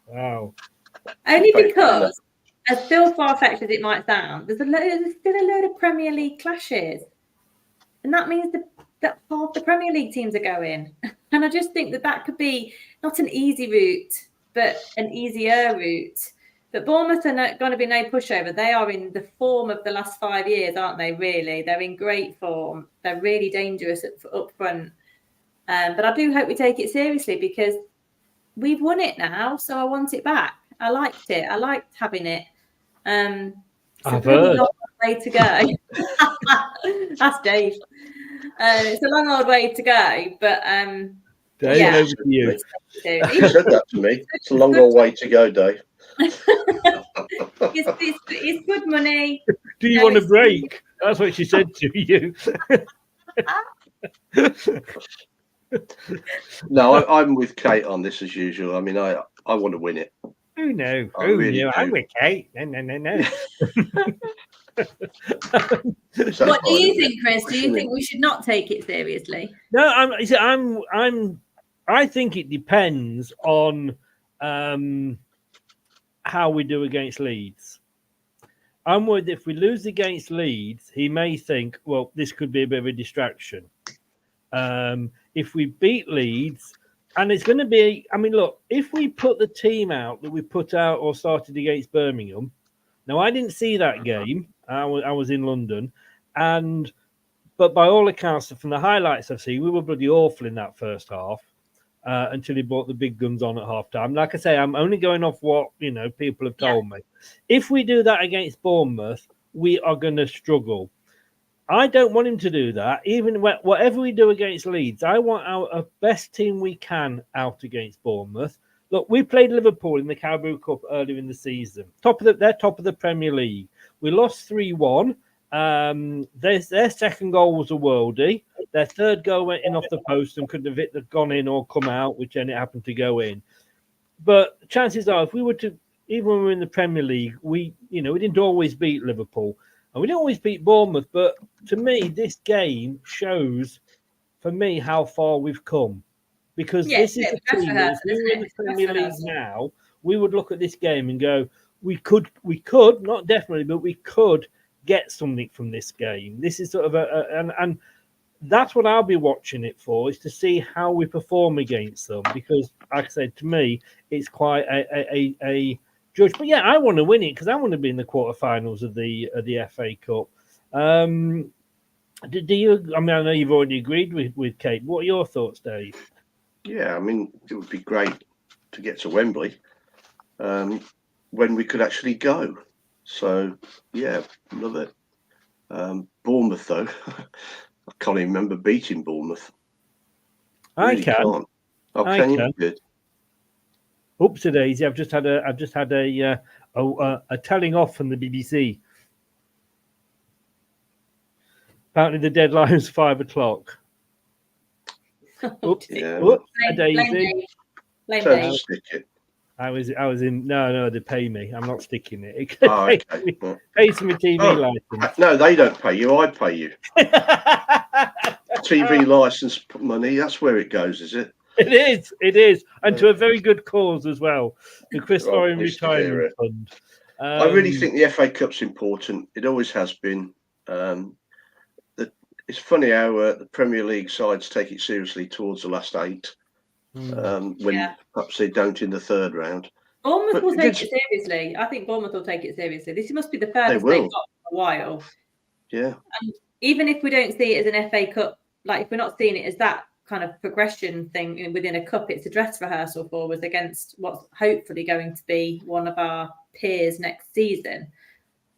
Wow. Only because, as still far-fetched as it might sound, there's still a load of Premier League clashes. And that means that half the Premier League teams are going. And I just think that could be not an easy route, but an easier route. But Bournemouth are going to be no pushover. They are in the form of the last 5 years, aren't they, really? They're in great form. They're really dangerous up front. But I do hope we take it seriously because we've won it now, so I want it back. I liked it. I liked having it. It's a really long way to go. That's Dave. It's a long old way to go, but Dave, over to you. You said that to me. It's a long old way to go, Dave. It's good money. Do you want a break? That's what she said to you. No, I'm with Kate on this as usual. I mean, I want to win it. Oh no! I'm with Kate. No. What do you think, Chris? Do you think we should not take it seriously? No, I think it depends on how we do against Leeds. I'm worried if we lose against Leeds, he may think, well, this could be a bit of a distraction. If we beat Leeds, and it's going to be, I mean, look, if we put the team out that we put out or started against Birmingham, now I didn't see that game. I was in London, but by all accounts, from the highlights I've seen, we were bloody awful in that first half. until he brought the big guns on at half-time. Like I say, I'm only going off what, people have told me. If we do that against Bournemouth, we are going to struggle. I don't want him to do that. Even whatever we do against Leeds, I want our best team we can out against Bournemouth. Look, we played Liverpool in the Carabao Cup earlier in the season. They're top of the Premier League. We lost 3-1. Their second goal was a worldie. Their third goal went in off the post and could have gone in or come out, which then it happened to go in. But chances are, if we were to, even when we were in the Premier League, we didn't always beat Liverpool. And we didn't always beat Bournemouth, but to me, this game shows, for me, how far we've come. Because this is a team that if we were in the Premier League now, we would look at this game and go, we could, not definitely, but we could get something from this game. This is sort of and that's what I'll be watching it for, is to see how we perform against them. Because, like I said, to me, it's quite a judge. But yeah, I want to win it because I want to be in the quarterfinals of the FA Cup. Do you? I mean, I know you've already agreed with Kate. What are your thoughts, Dave? Yeah, I mean, it would be great to get to Wembley when we could actually go. So yeah, love it. Bournemouth, though, I can't even remember beating Bournemouth. I can. Can't. Oh, can you? Good. Oopsie daisy! I've just had a telling off from the BBC. Apparently, the deadline is 5 o'clock. Oops! Yeah. A daisy. Blame Stick it. I was in. No, they pay me. I'm not sticking it. Oh, okay. Pays for my TV license. No, they don't pay you. I pay you. TV license money. That's where it goes, is it? It is, and to a very good cause as well, the Chris Lauren Retirement Fund. I really think the FA Cup's important. It always has been. It's funny how the Premier League sides take it seriously towards the last 8, when perhaps they don't in the third round. Bournemouth will take it seriously. I think Bournemouth will take it seriously. This must be the furthest they've got for a while. Yeah. And even if we don't see it as an FA Cup, like if we're not seeing it as that kind of progression thing within a cup, it's a dress rehearsal for us against what's hopefully going to be one of our peers next season,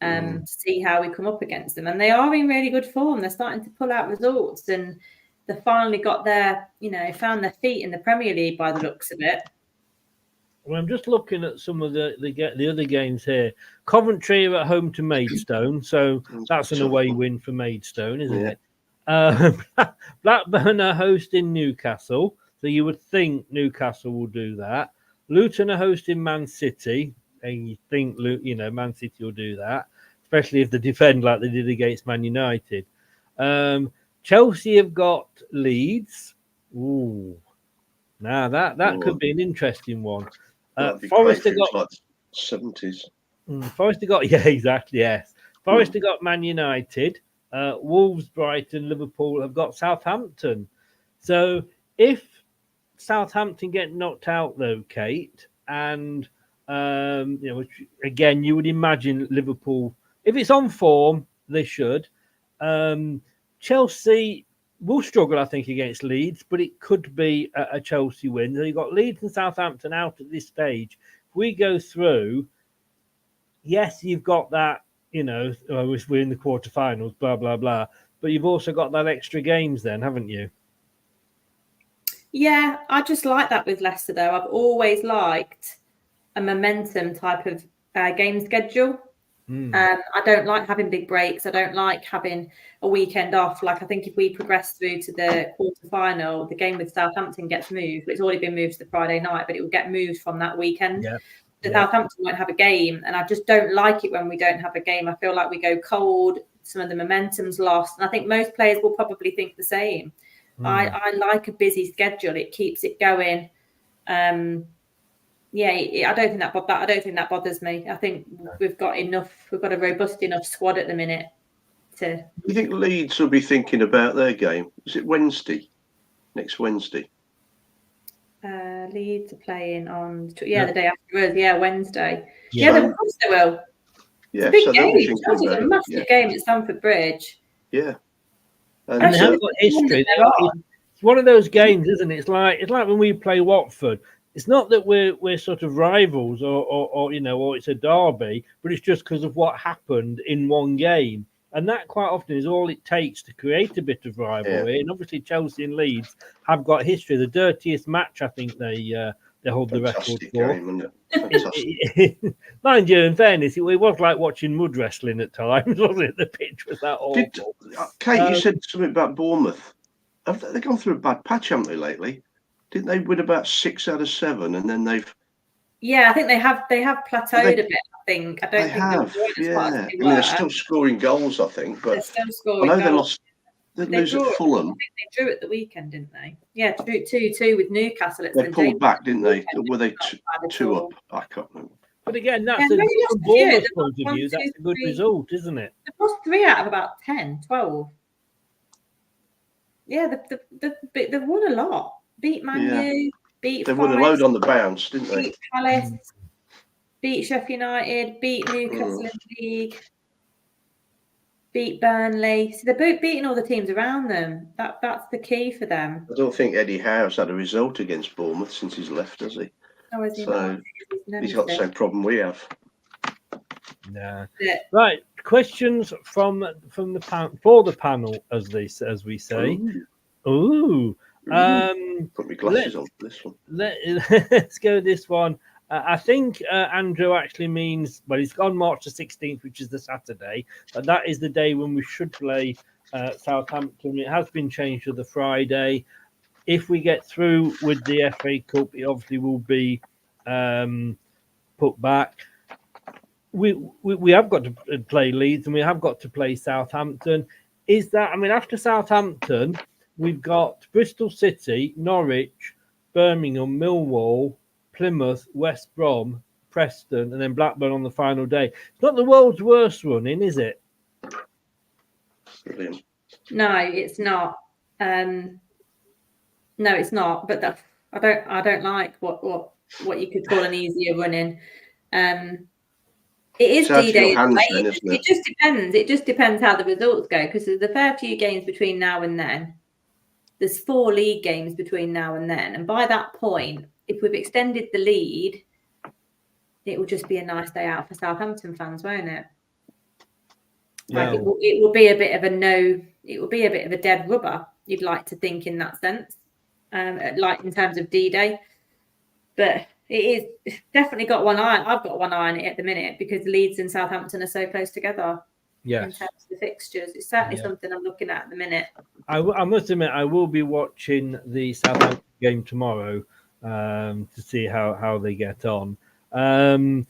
to see how we come up against them. And they are in really good form. They're starting to pull out results, and they finally got found their feet in the Premier League by the looks of it. Well, I'm just looking at some of the other games here. Coventry are at home to Maidstone, so that's an away win for Maidstone, isn't it? Blackburn are hosting Newcastle, so you would think Newcastle will do that. Luton are hosting Man City, and you think Man City will do that, especially if they defend like they did against Man United. Chelsea have got Leeds. Ooh, now that could be an interesting one. Forest have got like 70s. Forest have got Forest have got Man United. Wolves, Brighton, Liverpool have got Southampton. So if Southampton get knocked out, though, Kate, and which, again, you would imagine Liverpool, if it's on form, they should. Chelsea will struggle, I think, against Leeds, but it could be a Chelsea win. So you've got Leeds and Southampton out at this stage. If we go through, yes, you've got that. We're in the quarterfinals, blah, blah, blah. But you've also got that extra games then, haven't you? Yeah, I just like that with Leicester, though. I've always liked a momentum type of game schedule. I don't like having big breaks. I don't like having a weekend off. Like, I think if we progress through to the quarterfinal, the game with Southampton gets moved. It's already been moved to the Friday night, but it will get moved from that weekend. Yeah. Southampton won't have a game, and I just don't like it when we don't have a game. I feel like we go cold, some of the momentum's lost, and I think most players will probably think the same. I like a busy schedule. It keeps it going. I don't think that bothers me. I think we've got a robust enough squad at the minute to. Do you think Leeds will be thinking about their game? Is it Wednesday? Next Wednesday? Leeds are playing on the day after us. Yeah, Wednesday. Yeah, of course they will. Yeah, it's a big game. It's a massive game at Stamford Bridge. Yeah, and they have got history. one of those games, isn't it? It's like when we play Watford. It's not that we're sort of rivals or it's a derby, but it's just because of what happened in one game. And that quite often is all it takes to create a bit of rivalry. Yeah. And obviously Chelsea and Leeds have got history. The dirtiest match, I think they hold the record for. Game, Mind you, in fairness, it was like watching mud wrestling at times, wasn't it? The pitch was that awful. Kate, you said something about Bournemouth. Have they gone through a bad patch, haven't they, lately? Didn't they win about 6 out of 7, and then they've? Yeah, I think they have plateaued a bit. I think. I don't think have. Yeah, they're still scoring goals. I think, but they're still scoring. I know goals. They lose at Fulham. I think they drew at the weekend, didn't they? Yeah, drew 2-2 with Newcastle. They pulled back, didn't they? Were they 2 up? I can't remember. But again, that's from Bournemouth's point of view, that's a good result, isn't it? They've lost 3 out of about 10, 12. Yeah, they've won a lot. Beat Man U, beat They won a load on the bounce, didn't they? Beat Palace, beat Sheffield United, beat Newcastle in the league, beat Burnley. So they're both beating all the teams around them. That's the key for them. I don't think Eddie Howe's had a result against Bournemouth since he's left, has he? Oh, has he so he's got the same problem we have. Nah. Yeah. Right. Questions from the panel, as we say. Ooh. Put my glasses on for this one. Let's go this one. I think Andrew actually means, well, it's on March the 16th, which is the Saturday, but that is the day when we should play Southampton. It has been changed to the Friday. If we get through with the FA Cup, it obviously will be put back. We have got to play Leeds and we have got to play Southampton. Is that, I mean, after Southampton, we've got Bristol City, Norwich, Birmingham, Millwall, Plymouth, West Brom, Preston, and then Blackburn on the final day. It's not the world's worst running, is it? Brilliant. No, it's not. No, it's not. But I don't like what you could call an easier running. It is D-Day. It just depends. It just depends how the results go, because there's a fair few games between now and then. There's 4 league games between now and then, and by that point, if we've extended the lead, it will just be a nice day out for Southampton fans, won't it? Yeah. Like it will be a bit of a no. It will be a bit of a dead rubber. You'd like to think in that sense, like in terms of D-Day, but it is definitely got one eye. I've got one eye on it at the minute because Leeds and Southampton are so close together. Yes. In terms of the fixtures, it's certainly something I'm looking at the minute. I must admit, I will be watching the Southampton game tomorrow to see how they get on. I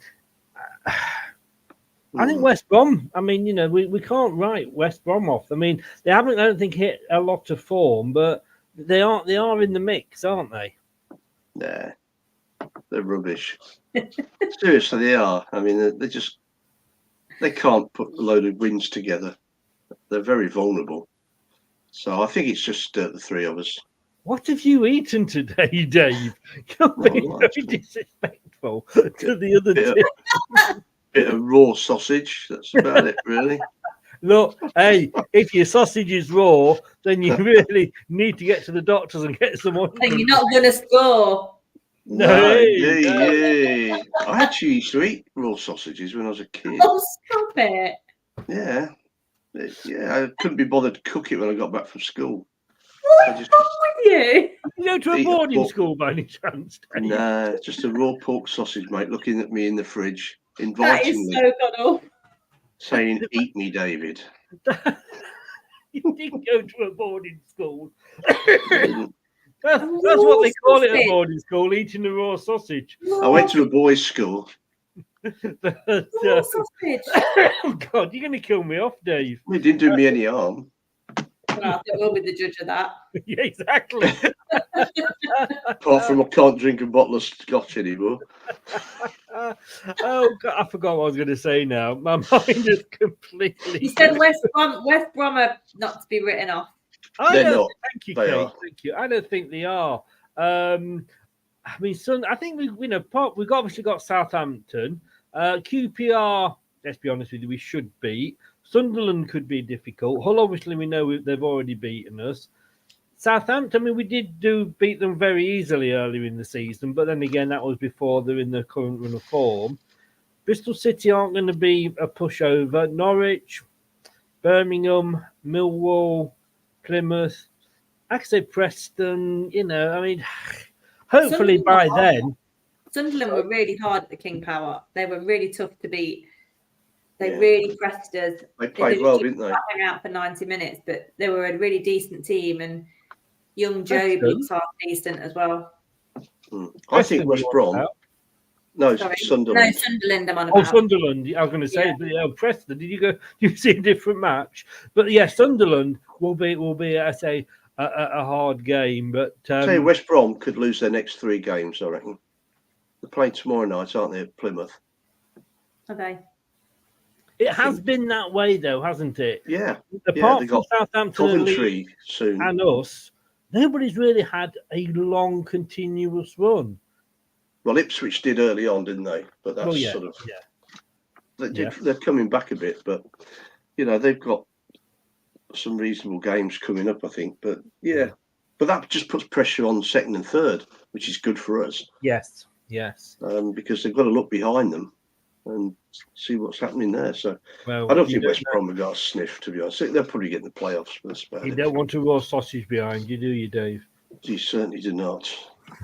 think West Brom, I mean, we can't write West Brom off. I mean, they haven't, I don't think, hit a lot of form, but they are in the mix, aren't they? Nah, they're rubbish. Seriously, they are. I mean, they can't put a load of wins together. They're very vulnerable. So I think it's just the 3 of us. What have you eaten today, Dave? You're being very disrespectful to the other two. Bit of raw sausage. That's about it, really. Look, hey, if your sausage is raw, then you really need to get to the doctors and get some more. And you're not going to score. No. I actually used to eat raw sausages when I was a kid. Oh, stop it. Yeah. I couldn't be bothered to cook it when I got back from school. What's wrong with you? You go to a boarding school by any chance? Nah, just a raw pork sausage, mate, looking at me in the fridge, inviting me. That is so god-awful. Saying, eat me, David. You didn't go to a boarding school. That's what they call it at boarding school, eating the raw sausage. I went to a boys' school. Raw sausage. Oh, God, you're going to kill me off, Dave. It didn't do me any harm. Well, I think we'll be the judge of that. Yeah, exactly. Apart from I can't drink a bottle of scotch anymore. Oh, God, I forgot what I was going to say now. My mind is completely... You said West Brom are not to be written off. They're not. Thank you, They Kate. are. Thank you. I don't think they are. I mean, I think we've obviously got Southampton. QPR, let's be honest with you, we should beat. Sunderland could be difficult. Hull, obviously, we know they've already beaten us. Southampton, I mean, we did beat them very easily earlier in the season, but then again, that was before they're in the current run of form. Bristol City aren't going to be a pushover. Norwich, Birmingham, Millwall, Plymouth, I could say Preston, you know, I mean, hopefully by then. Sunderland were really hard at the King Power. They were really tough to beat. They really pressed us. They played well, didn't they? Hang out for 90 minutes, but they were a really decent team, and young Joe looks half decent as well. I think West Brom. No, Sunderland. No, Sunderland. I'm on about. Oh, Sunderland. I was going to say, Preston. Did you see a different match? But yeah, Sunderland will be. I say a hard game. But say West Brom could lose their next 3 games. I reckon they're playing tomorrow night, aren't they? At Plymouth. Are they? It has been that way, though, hasn't it? Yeah. Apart from Southampton Coventry soon and us, nobody's really had a long, continuous run. Well, Ipswich did early on, didn't they? But that's they're coming back a bit. But you know, they've got some reasonable games coming up, I think. But but that just puts pressure on second and third, which is good for us. Yes. Because they've got to look behind them and see what's happening there. So I don't think West Brom have got a sniff, to be honest. They'll probably get in the playoffs. But you don't want a raw sausage behind you, do you, Dave? You certainly do not.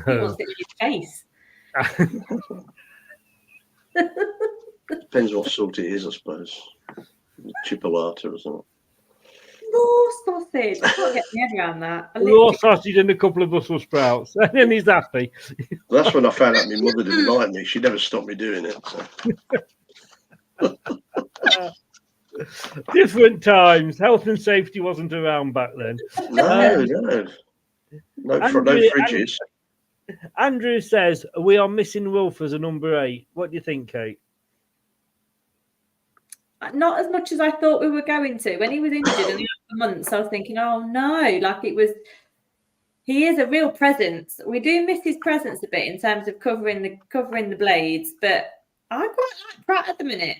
He wants it in his face. Depends what sort it is, I suppose. Chipolata or something. Raw sausage. I can't get my head around that. Raw sausage and a couple of Brussels sprouts. And then he's happy. Well, that's when I found out my mother didn't like me. She never stopped me doing it. So. Different times. Health and safety wasn't around back then. No fridges. Andrew says, we are missing Wolf as a number 8. What do you think, Kate? Not as much as I thought we were going to. When he was injured and for months, I was thinking, oh no, he is a real presence. We do miss his presence a bit in terms of covering the blades, but I quite like Pratt at the minute.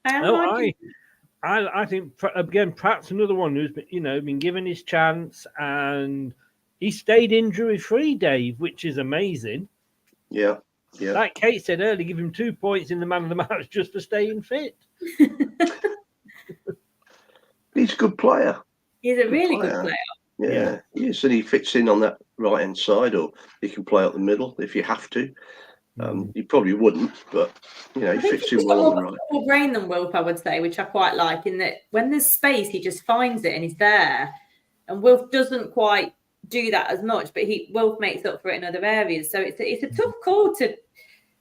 I think again, Pratt's another one who's been given his chance, and he stayed injury free, Dave, which is amazing. Yeah. Like Kate said earlier, give him 2 points in the man of the match just for staying fit. He's a good player. He's a really good player. Yeah. Yes, and he fits in on that right hand side, or he can play up the middle if you have to. He probably wouldn't, but he fits in well on the right. More brain than Wilf, I would say, which I quite like. In that when there's space, he just finds it and he's there. And Wilf doesn't quite do that as much, but Wilf makes up for it in other areas. So it's a tough call to.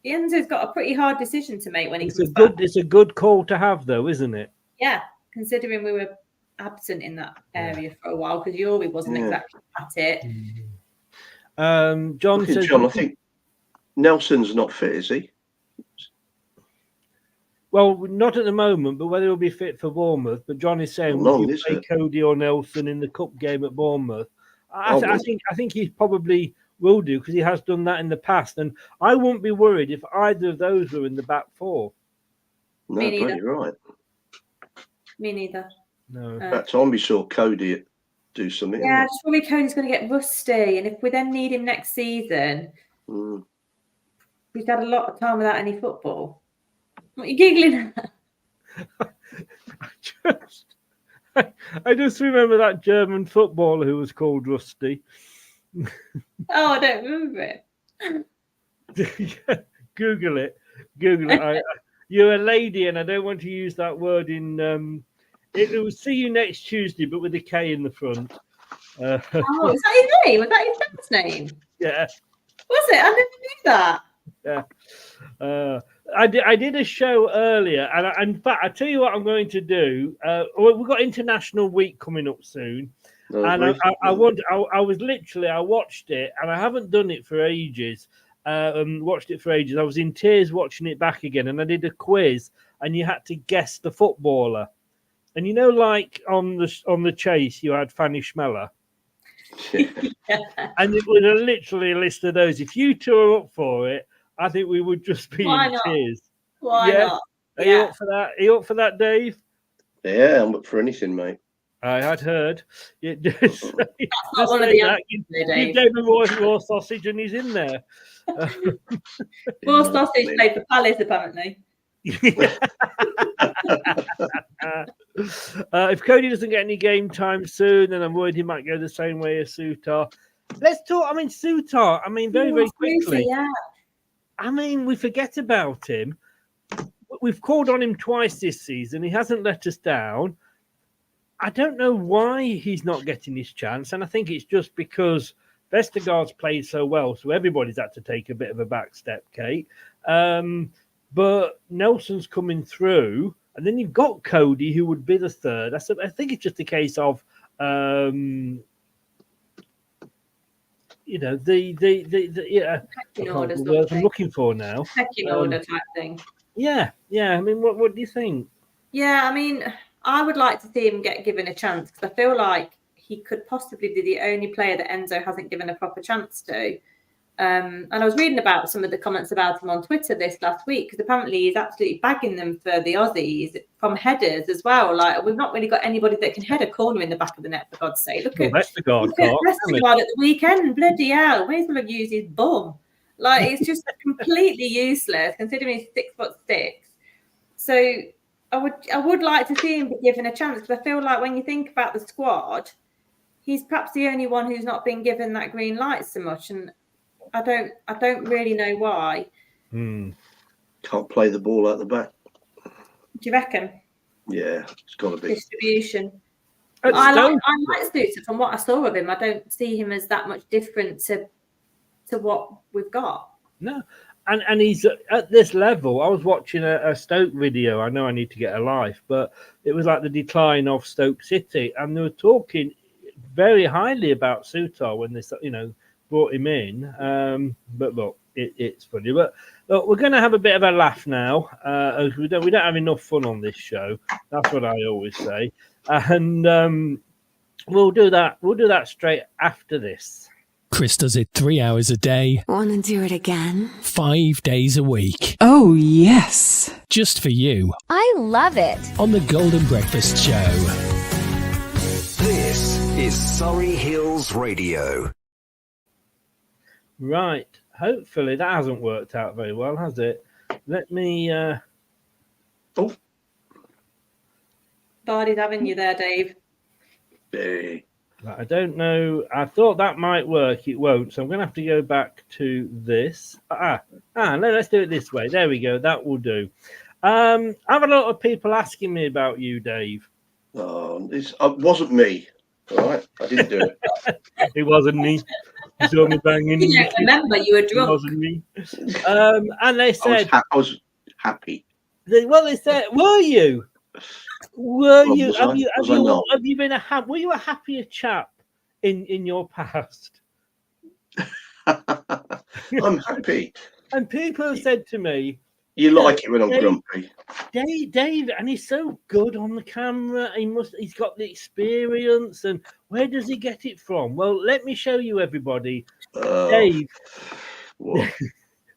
Enzo's got a pretty hard decision to make when he comes back. It's a good call to have, though, isn't it? Yeah, considering we were absent in that area for a while because Yuri wasn't exactly at it. John says, John, I think Nelson's not fit, is he? Well, not at the moment, but whether he'll be fit for Bournemouth. But John is saying, would you play Cody or Nelson in the cup game at Bournemouth? I think he probably will do, because he has done that in the past, and I wouldn't be worried if either of those were in the back 4. No, you're right. Me neither. No. That time we saw Cody do something. Yeah, just worry Cody's going to get rusty, and if we then need him next season, we've had a lot of time without any football. What are you giggling at? I just remember that German footballer who was called Rusty. Oh, I don't remember it. Google it. You're a lady, and I don't want to use that word in. It will see you next Tuesday, but with a K in the front. Was that his name? Was that his dad's name? Yeah. Was it? I never knew that. Yeah. I did a show earlier, and in fact, I tell you what I'm going to do. We've got International Week coming up soon. And I watched it, and I haven't done it for ages. I was in tears watching it back again, and I did a quiz, and you had to guess the footballer. And like on the Chase, you had Fanny Schmeller, and it was literally a list of those. If you two are up for it, I think we would just be in tears. Why not? Are you up for that? Are you up for that, Dave? Yeah, I'm up for anything, mate. I had heard. You just not one of the answers, you Dave. gave him raw sausage and he's in there. More sausage played for Palace, apparently. If Cody doesn't get any game time soon, then I'm worried he might go the same way as Sutar. Let's talk. I mean, Sutar. I mean, very quickly. Yeah. I mean, we forget about him. We've called on him twice this season. He hasn't let us down. I don't know why he's not getting his chance, and I think it's just because Vestergaard's played so well, so everybody's had to take a bit of a back step, Kate. But Nelson's coming through, and then you've got Cody, who would be the third. I think it's just a case of, the words I'm looking for now. Pecking order type thing. Yeah. I mean, what do you think? Yeah, I mean, I would like to see him get given a chance because I feel like he could possibly be the only player that Enzo hasn't given a proper chance to. And I was reading about some of the comments about him on Twitter this last week because apparently he's absolutely bagging them for the Aussies from headers as well. Like, we've not really got anybody that can head a corner in the back of the net, for God's sake. Look at Vestergaard at the weekend. Bloody hell. May as well have used his bum. Like, it's just completely useless considering he's 6'6". So I would like to see him be given a chance because I feel like when you think about the squad, he's perhaps the only one who's not been given that green light so much, and I don't really know why. Can't play the ball out the back. Do you reckon? Yeah, it's got to be distribution. I like Suter. From what I saw of him, I don't see him as that much different to what we've got. No. And he's at this level. I was watching a Stoke video. I know I need to get a life, but it was like the decline of Stoke City, and they were talking very highly about Suter when they, brought him in. But look, it's funny. But look, we're going to have a bit of a laugh now. We don't have enough fun on this show. That's what I always say, and we'll do that. We'll do that straight after this. Chris does it 3 hours a day. Want to do it again? 5 days a week. Oh, yes. Just for you. I love it. On the Golden Breakfast Show. This is Surrey Hills Radio. Right. Hopefully that hasn't worked out very well, has it? Let me... Bardi's having you there, Dave. Hey. I don't know. I thought that might work. It won't. So I'm going to have to go back to this. Let's do it this way. There we go. That will do. I've had a lot of people asking me about you, Dave. Oh, it wasn't me. All right. I didn't do it. It wasn't me. You saw me banging. You don't remember you were drunk. It wasn't me. And they said... I was happy. They said, were you? Were you? Have you been were you a happier chap in your past? I'm happy. And people have said to me, "You like it when I'm grumpy." Dave, and he's so good on the camera. He's got the experience. And where does he get it from? Well, let me show you, everybody. Dave,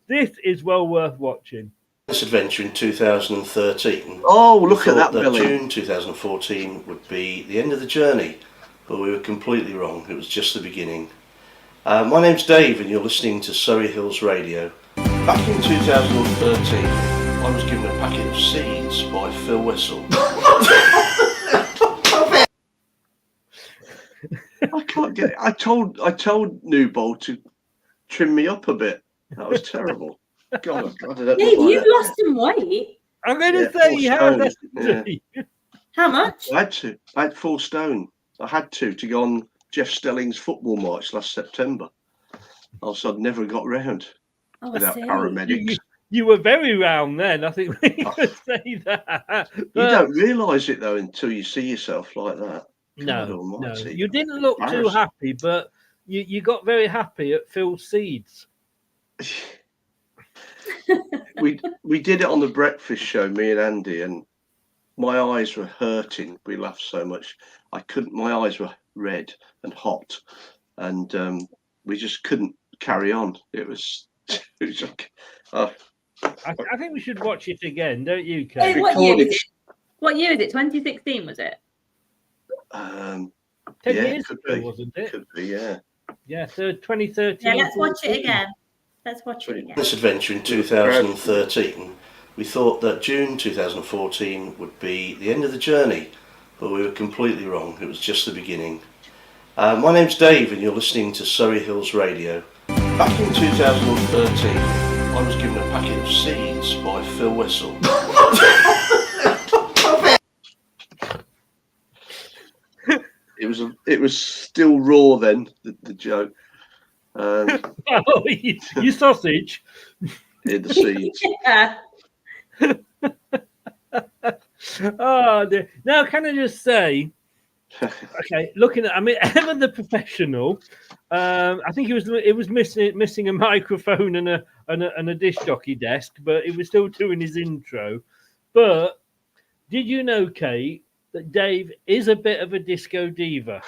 this is well worth watching. This adventure in 2013. Oh, look at that, Billy. June 2014 would be the end of the journey, but we were completely wrong. It was just the beginning. My name's Dave, and you're listening to Surrey Hills Radio. Back in 2013, I was given a packet of seeds by Phil Wessel. I can't get it. I told Newbold to trim me up a bit. That was terrible. God, Dave, you've lost some weight. I'm going to say you have. How much? I had 4 stone. I had to go on Jeff Stelling's football march last September. Also, I'd never got round without paramedics. You were very round then. I think we could say that. You don't realise it though until you see yourself like that. No. You didn't look too happy, but you got very happy at Phil's seeds. we did it on the breakfast show, me and Andy, and my eyes were hurting. We laughed so much. My eyes were red and hot, and we just couldn't carry on. It was like, I think we should watch it again, don't you, Kate? Hey, what year is it? 2016 was it? 10 Yeah, years could ago, be. wasn't it? Could be, yeah. Yeah, so 2013. Yeah, let's watch it again. Let's watch it again. This adventure in 2013, we thought that June 2014 would be the end of the journey, but we were completely wrong. It was just the beginning. My name's Dave, and you're listening to Surrey Hills Radio. Back in 2013, I was given a packet of seeds by Phil Wessel. It was still raw then, the joke. Oh, you sausage. In the seeds. Yeah. Oh, dear. Now, can I just say, okay, looking at, I mean, Evan the professional, I think it was missing a microphone and a disc jockey desk, but he was still doing his intro. But did you know, Kate, that Dave is a bit of a disco diva?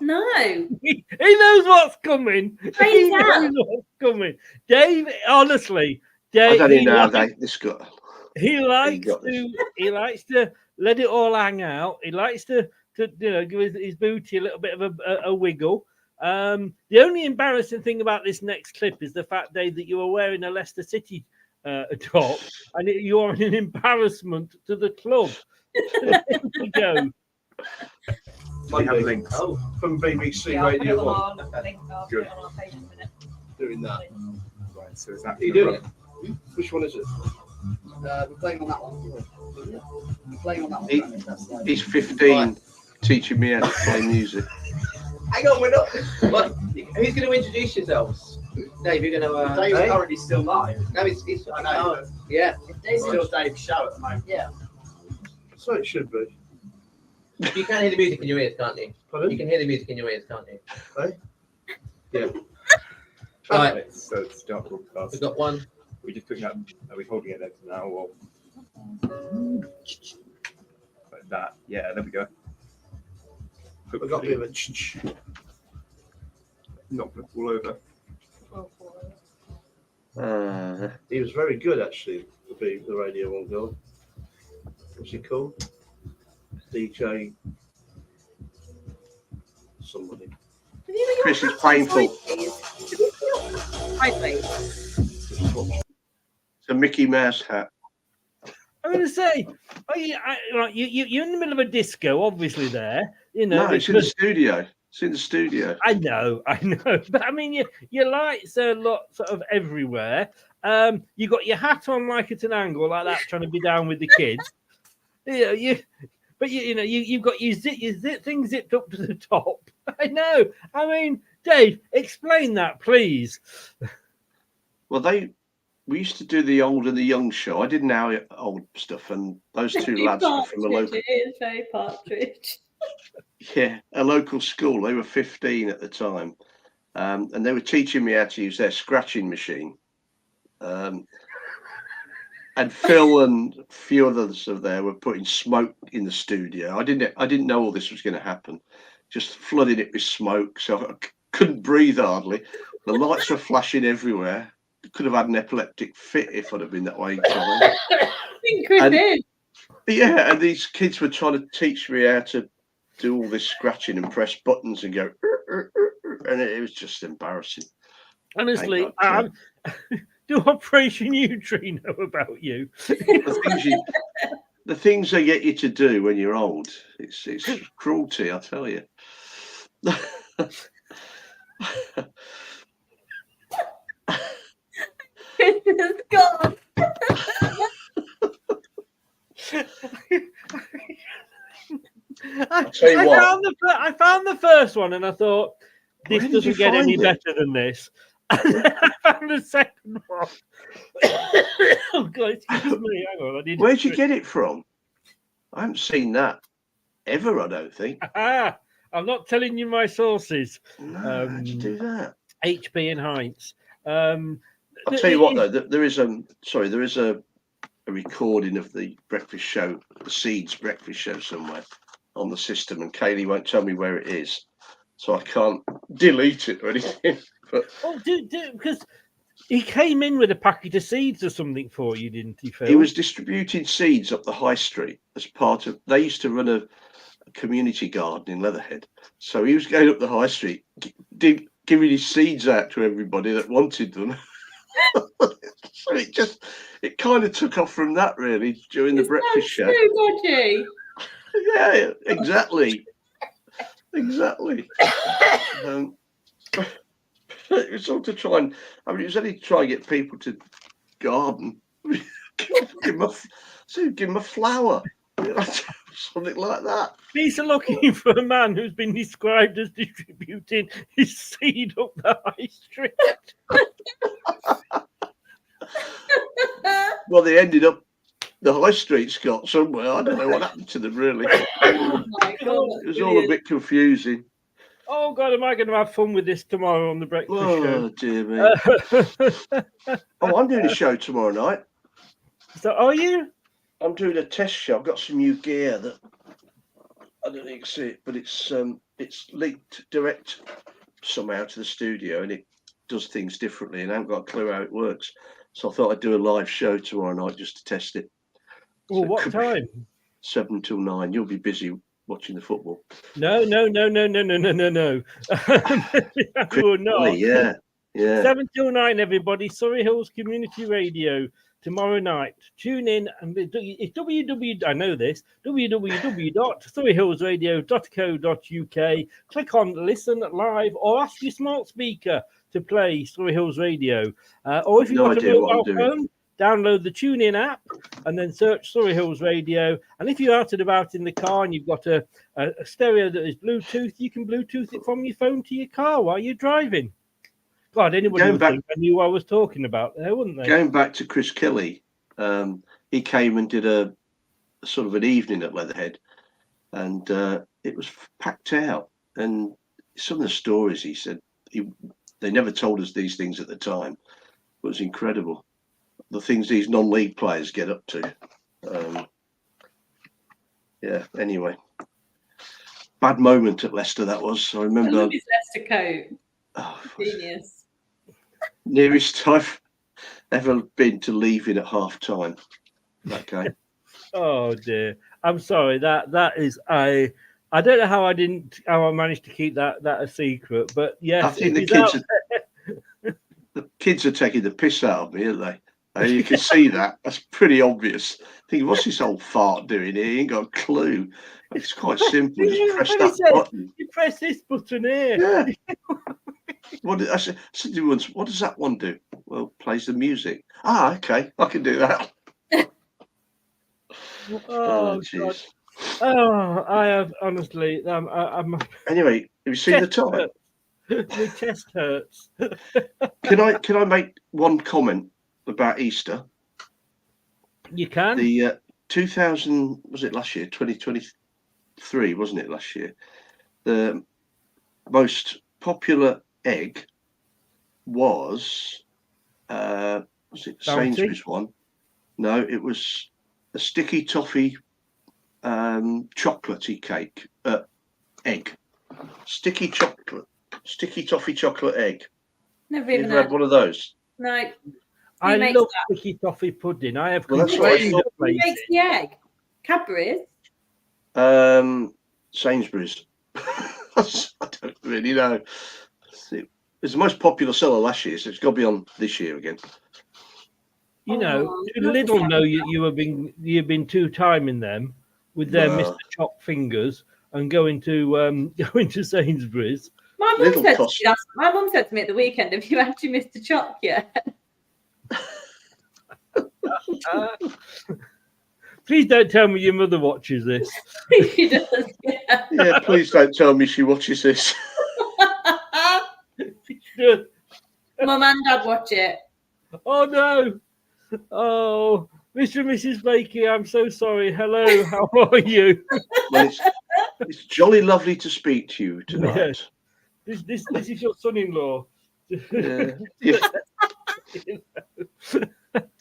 No. He knows what's coming. He knows what's coming. Dave, honestly, Dave. I don't even know how this got. He likes to let it all hang out. He likes to give his booty a little bit of a wiggle. The only embarrassing thing about this next clip is the fact, Dave, that you are wearing a Leicester City top, and you are an embarrassment to the club. There we go. Link from BBC Radio 1. Good. Doing that. Right, so is that Are you doing it? Which one is it? We're playing on that one. We're playing on that one. He's 15, teaching me how to play music. Hang on, we're not. What? Who's going to introduce yourselves? Dave, you're going to. Dave's currently still live. No, he's I know. Yeah. It's still Dave's show at the moment. Yeah. So it should be. You can hear the music in your ears, can't you? Pardon? You can hear the music in your ears, can't you? Right? Yeah. Right. So start broadcast. We've got one. We're just putting up. Are we holding it there now or like that? Yeah, there we go. I've got a bit of a knock it all over. he was very good, actually, the Radio 1 guy. What's he called? DJ somebody. Chris is painful. It's a Mickey Mouse hat. I'm going to say, you're in the middle of a disco, obviously. There, No, it's in the studio. It's in the studio. I know, but I mean, your lights are sort of everywhere. You got your hat on like at an angle, like that, trying to be down with the kids. You've got your thing zipped up to the top. I know. I mean, Dave, explain that, please. Well, we used to do the old and the young show. I did now old stuff, and those two lads were from a local. It is very Partridge. Yeah, a local school. They were 15 at the time, and they were teaching me how to use their scratching machine. And Phil and a few others of there were putting smoke in the studio. I didn't know all this was going to happen. Just flooding it with smoke, so I couldn't breathe hardly. The lights were flashing everywhere. Could have had an epileptic fit if I'd have been that way. Yeah, and these kids were trying to teach me how to do all this scratching and press buttons and go, and it was just embarrassing. Honestly, do Operation Neutrino about you. The things they get you to do when you're old, it's cruelty, I tell you. It's gone. I found the first one and I thought, this doesn't get any better than this. And then I found the second one. Oh, God, excuse me. Hang on, where'd you get it from? I haven't seen that ever, I don't think. I'm not telling you my sources. No, how'd you do that? HP and Heinz. I'll tell you what, though, there is a recording of the breakfast show, the Seeds breakfast show somewhere on the system, and Kaylee won't tell me where it is, so I can't delete it or anything. But because he came in with a packet of seeds or something for you, didn't he, Phil? He was distributing seeds up the high street as part of. They used to run community garden in Leatherhead. So he was going up the high street, giving his seeds out to everybody that wanted them. So it kind of took off from that, really, during the breakfast show. So dodgy. Yeah, exactly. Exactly. It was all to try and, I mean, it was only to try and get people to garden. give them a flower. Something like that. These are looking for a man who's been described as distributing his seed up the high street. Well, they ended up the high street, Scott, somewhere. I don't know what happened to them, really. Oh my God, It was all a bit confusing. Oh, God, am I going to have fun with this tomorrow on the breakfast show? Oh, dear me. Oh, I'm doing a show tomorrow night. So, are you? I'm doing a test show. I've got some new gear that I don't know if you can see it, but it's linked direct somehow to the studio, and it does things differently, and I haven't got a clue how it works. So I thought I'd do a live show tomorrow night just to test it. Well, what time? 7 till 9. You'll be busy watching the football. No. We're not. Yeah. 7 till 9, everybody. Surrey Hills Community Radio tomorrow night. Tune in, and it's I know this, www.surreyhillsradio.co.uk. Click on listen live, or ask your smart speaker to play Surrey Hills Radio. Or if you've got a mobile phone, download the TuneIn app and then search Surrey Hills Radio. And if you're out and about in the car and you've got a stereo that is Bluetooth, you can Bluetooth it from your phone to your car while you're driving. God, anybody would think I knew what I was talking about there, wouldn't they? Going back to Chris Kelly, he came and did a sort of an evening at Leatherhead, and it was packed out. And some of the stories he said, they never told us these things at the time. It was incredible. The things these non-league players get up to. Yeah, anyway. Bad moment at Leicester, that was. I remember. I love his Leicester coat. Oh, genius. Nearest I've ever been to leaving at half time. Okay. Oh dear. I'm sorry. That is I don't know how I managed to keep that a secret, but yes, I think the kids are taking the piss out of me, aren't they? You can see that. That's pretty obvious. Think, what's this old fart doing here? He ain't got a clue. It's quite simple. Just press that button. You press this button here. Yeah. I said to him once, what does that one do? Well, plays the music. Ah, okay, I can do that. Oh, jeez. Oh, I have honestly. I'm. Anyway, have you seen the time? My chest hurts. Can I make one comment about Easter? You can. The 2000 was it last year? 2023 wasn't it last year? The most popular egg was it Sainsbury's one? No, it was a sticky toffee chocolatey cake egg. Sticky toffee chocolate egg. Never even had one of those. No. I love sticky toffee pudding. I have complained of places. Who makes the egg? Cadbury's? Sainsbury's. I don't really know. It's the most popular seller last year, so it's got to be on this year again. You know, little know you've been two-timing them with their Mr. Chop fingers and going to Sainsbury's. My mum said to me at the weekend, "Have you had your Mr. Chop yet?" Please don't tell me your mother watches this. She does, yeah. Yeah, please don't tell me she watches this. Mum and Dad watch it. Oh no! Oh, Mr. and Mrs. Blakey, I'm so sorry. Hello, how are you? Well, it's jolly lovely to speak to you tonight. Yes. This is your son-in-law. Yeah.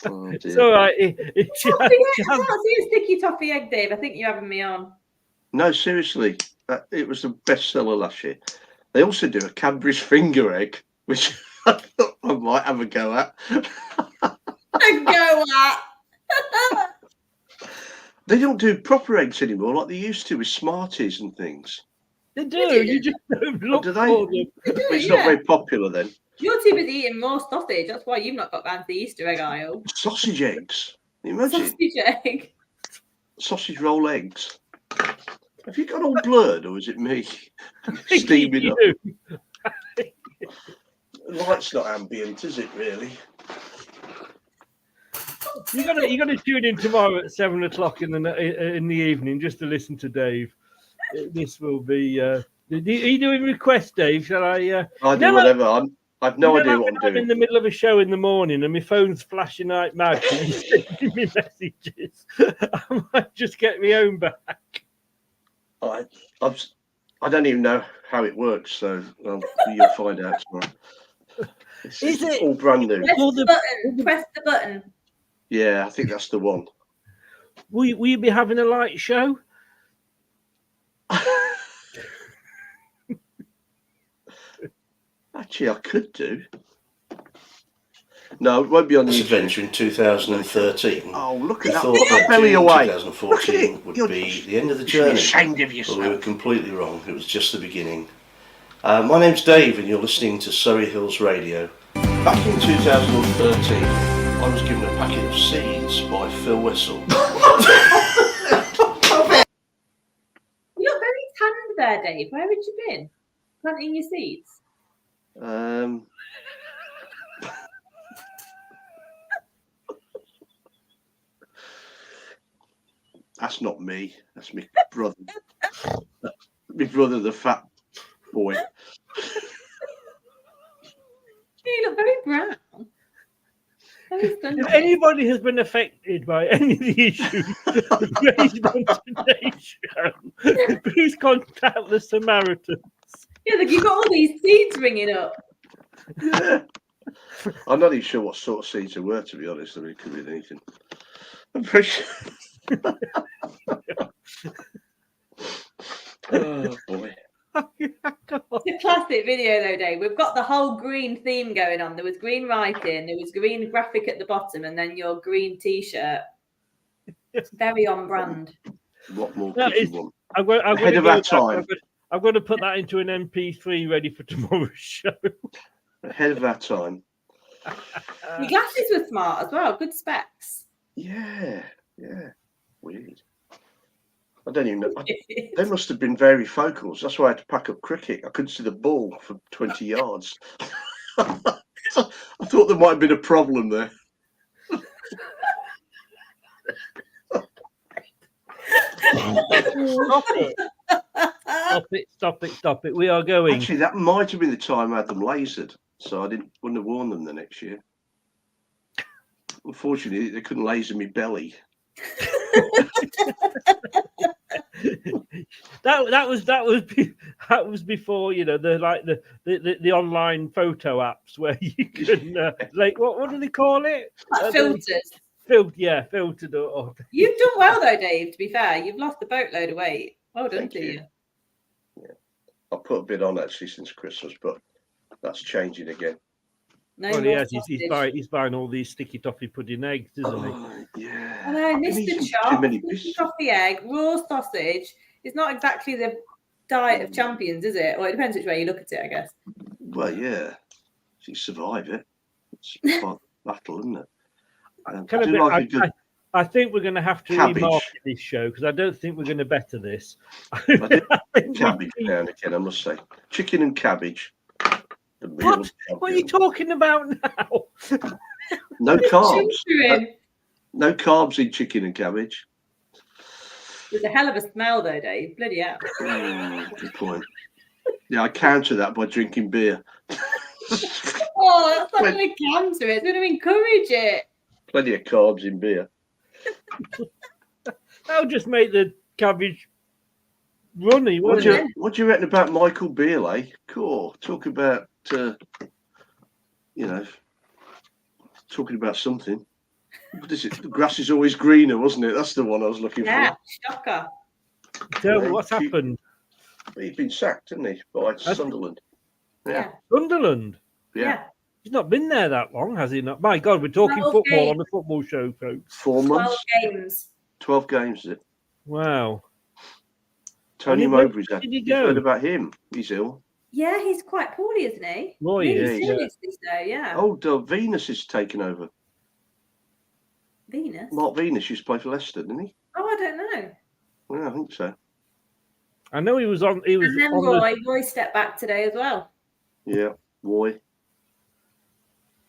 Oh, it's all right. I can't see a sticky toffee egg, Dave. I think you're having me on. No, seriously, it was the bestseller last year. They also do a Cadbury's finger egg, which I thought I might have a go at. They don't do proper eggs anymore like they used to with Smarties and things. They do. You just don't look do they? for them. It's not very popular then. You're too busy eating more sausage. That's why you've not got round to the Easter egg aisle. Sausage eggs. Can you imagine? Sausage egg. Sausage roll eggs. Have you got all blurred, or is it me steaming up? The light's not ambient, is it really? You're gonna tune in tomorrow at 7 o'clock in the evening just to listen to Dave. This will be. Are you doing requests, Dave? Shall I? I do whatever. I've no idea what I'm doing. I'm in the middle of a show in the morning and my phone's flashing like mad. You sending me messages. I might just get my own back. I don't even know how it works, so you'll find out tomorrow. Is it all brand new? Press the button. Yeah, I think that's the one. Will you be having a light show? Actually, I could do. No, it won't be on the adventure in 2013. Oh, look at that! Thought Put that belly away. 2014 would be the end of the journey. Ashamed of yourself. But we were completely wrong. It was just the beginning. My name's Dave, and you're listening to Surrey Hills Radio. Back in 2013, I was given a packet of seeds by Phil Wessel. You look very tanned there, Dave. Where had you been? Planting your seeds? That's not me. That's my brother. My brother, the fat boy. You look very brown. If anybody has been affected by any of the issues raised on today's show, please contact the Samaritans. Yeah, look, you've got all these seeds ringing up. Yeah. I'm not even sure what sort of seeds there were, to be honest. I mean, it could be anything. I'm pretty sure. Oh, boy. It's a classic video, though, Dave. We've got the whole green theme going on. There was green writing, there was green graphic at the bottom, and then your green T-shirt. It's very on brand. What more could you want? Ahead of our time. I'm going to put that into an MP3 ready for tomorrow's show. Ahead of our time. Your glasses were smart as well. Good specs. Yeah. Weird. I don't even know. They must have been varifocals. That's why I had to pack up cricket. I couldn't see the ball for 20 yards. I thought there might have been a problem there. Stop it. We are going. Actually, that might have been the time I had them lasered, so I wouldn't have worn them the next year. Unfortunately, they couldn't laser me belly. that was before, you know, the online photo apps where you can like what do they call it? Filters. Filtered. Or... You've done well though, Dave. To be fair, you've lost a boatload of weight. Well done to you. Yeah, I put a bit on actually since Christmas, but that's changing again. Well, yes, he's buying all these sticky toffee pudding eggs, isn't he? Yeah. I know, Mr. Chop, sticky toffee egg, raw sausage. It's not exactly the diet of champions, is it? Or it depends which way you look at it, I guess. Well, yeah. If you survive it, it's part of the battle, isn't it? I think we're going to have to remarket this show because I don't think we're going to better this. Cabbage down again, I must say. Chicken and cabbage. What are you talking about now? No carbs. No carbs in chicken and cabbage. There's a hell of a smell though, Dave. Bloody hell. Good point. Yeah, I counter that by drinking beer. Oh, that's not going to counter it. It's going to encourage it. Plenty of carbs in beer. That'll just make the cabbage runny, won't it? What do you reckon about Michael Beale, eh? Cool. Talk about, talking about something. What is it? The grass is always greener, wasn't it? That's the one I was looking for. Yeah, shocker. Tell me what's happened. He's been sacked, hasn't he, by Sunderland? Yeah. Sunderland? Yeah. He's not been there that long, has he not? My God, we're talking football on the football show, folks. 4 months? 12 games. 12 games, is it? Wow. Tony And where Mowbray's did he You've go? heard about him. He's ill. Yeah, he's quite poorly, isn't he? Roy Really is, yeah. seriously so, yeah. Oh, Venus is taken over. Venus? Mark Venus used to play for Leicester, didn't he? Oh, I don't know. Yeah, I think so. I know he was on. He was And then on Roy stepped back today as well. Yeah, Roy.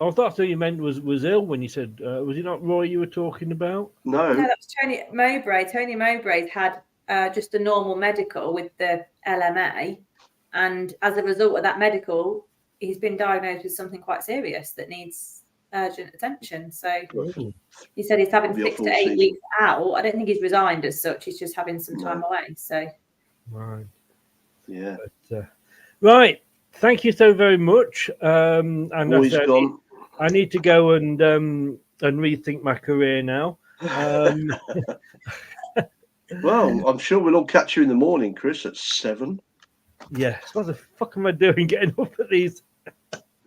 I thought you meant was ill when you said. Was it not Roy you were talking about? No. No, that was Tony Mowbray. Tony Mowbray's had just a normal medical with the LMA. And as a result of that medical, he's been diagnosed with something quite serious that needs urgent attention. So he said he's having 6 to 8 weeks out. I don't think he's resigned as such. He's just having some time away. So Right. Yeah. But, right. Thank you so very much. And Roy's gone. I need to go and rethink my career now. Well, I'm sure we'll all catch you in the morning, Chris, at 7. Yes. What the fuck am I doing getting up at these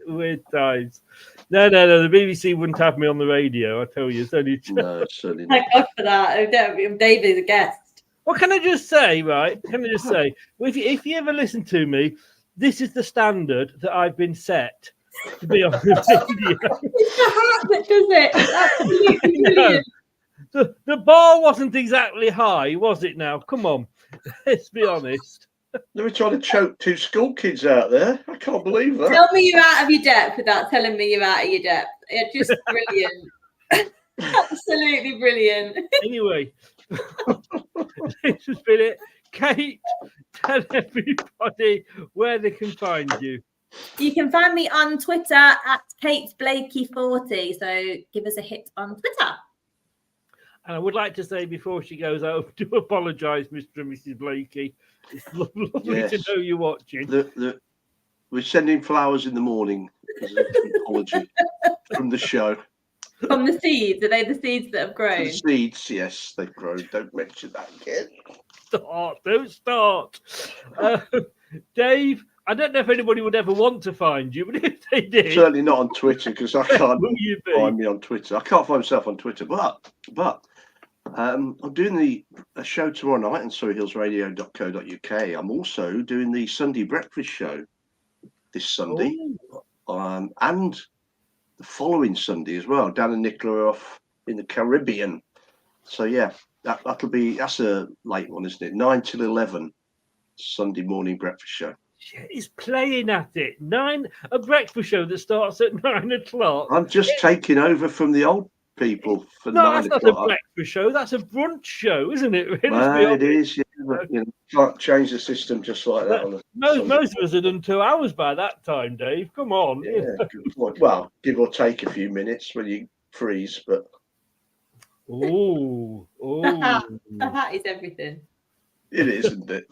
weird times? No. The BBC wouldn't have me on the radio. I tell you, it's only. No, certainly not. thank God for that. David is a guest. What can I just say, right? Can I just say, if you ever listen to me, this is the standard that I've been set to be on the radio. It's the hat that does it. It's absolutely brilliant. The bar wasn't exactly high, was it now? Come on, let's be honest. They were trying to choke 2 school kids out there. I can't believe that. Tell me you're out of your depth without telling me you're out of your depth. It's just brilliant. Absolutely brilliant. Anyway, this has been it. Kate, tell everybody where they can find you. You can find me on Twitter at KateBlakey40. So give us a hit on Twitter. And I would like to say before she goes, I do apologise, Mr. and Mrs. Blakey. It's lovely to know you're watching. We're sending flowers in the morning as an apology from the show. From the seeds. Are they the seeds that have grown? The seeds, yes, they've grown. Don't mention that again. Don't start. Dave, I don't know if anybody would ever want to find you, but if they did. Certainly not on Twitter, because I can't Will you be? find me on Twitter. I can't find myself on Twitter, but I'm doing a show tomorrow night on surreyhillsradio.co.uk. I'm also doing the Sunday breakfast show this Sunday, and the following Sunday as well. Dan and Nicola are off in the Caribbean, so yeah, that's a late one, isn't it? 9 till 11 Sunday morning breakfast show. He's playing at it. A breakfast show that starts at 9 o'clock. I'm just taking over from the old people for 9 that's o'clock. not a breakfast show. That's a brunch show, isn't it? Really? Well, it is. Yeah, but, can't change the system just like that. Most of us have done 2 hours by that time, Dave. Come on. Yeah, good point. Well, give or take a few minutes when you freeze, but. Oh. The hat is everything. It is, isn't it?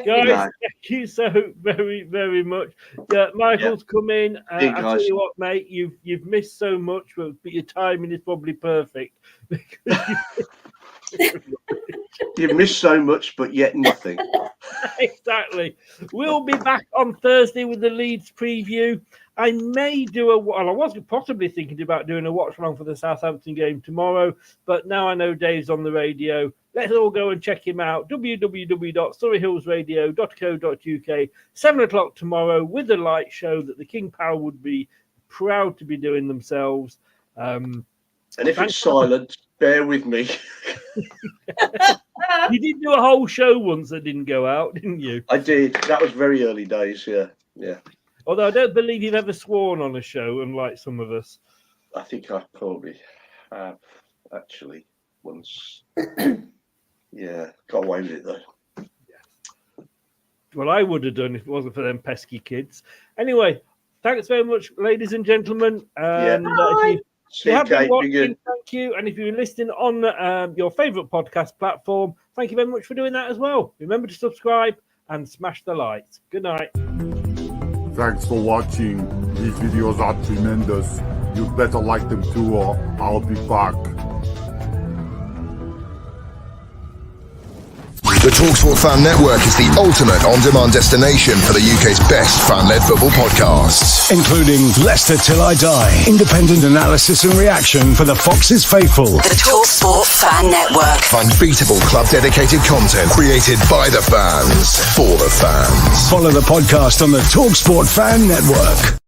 Guys, thank you so very, very much. Michael's come in. Hey, I tell you what, mate, you've missed so much, but your timing is probably perfect. You've missed so much, but yet nothing. Exactly. We'll be back on Thursday with the Leeds preview. I may do I was possibly thinking about doing a watch along for the Southampton game tomorrow, but now I know Dave's on the radio. Let's all go and check him out. www.surreyhillsradio.co.uk. 7 o'clock tomorrow with a light show that the King Power would be proud to be doing themselves. And if it's silent, bear with me. You did do a whole show once that didn't go out, didn't you? I did. That was very early days, yeah. Although I don't believe you've ever sworn on a show, unlike some of us. I think I probably have, actually, once. Yeah, got away with it, though. Well, I would have done if it wasn't for them pesky kids. Anyway, thanks very much, ladies and gentlemen. And if you have been watching, thank you. And if you're listening on your favourite podcast platform, thank you very much for doing that as well. Remember to subscribe and smash the likes. Good night. Thanks for watching. These videos are tremendous. You better like them too, or I'll be back. The TalkSport Fan Network is the ultimate on-demand destination for the UK's best fan-led football podcasts. Including Leicester Till I Die, independent analysis and reaction for the Foxes faithful. The TalkSport Fan Network. Unbeatable club-dedicated content created by the fans, for the fans. Follow the podcast on the TalkSport Fan Network.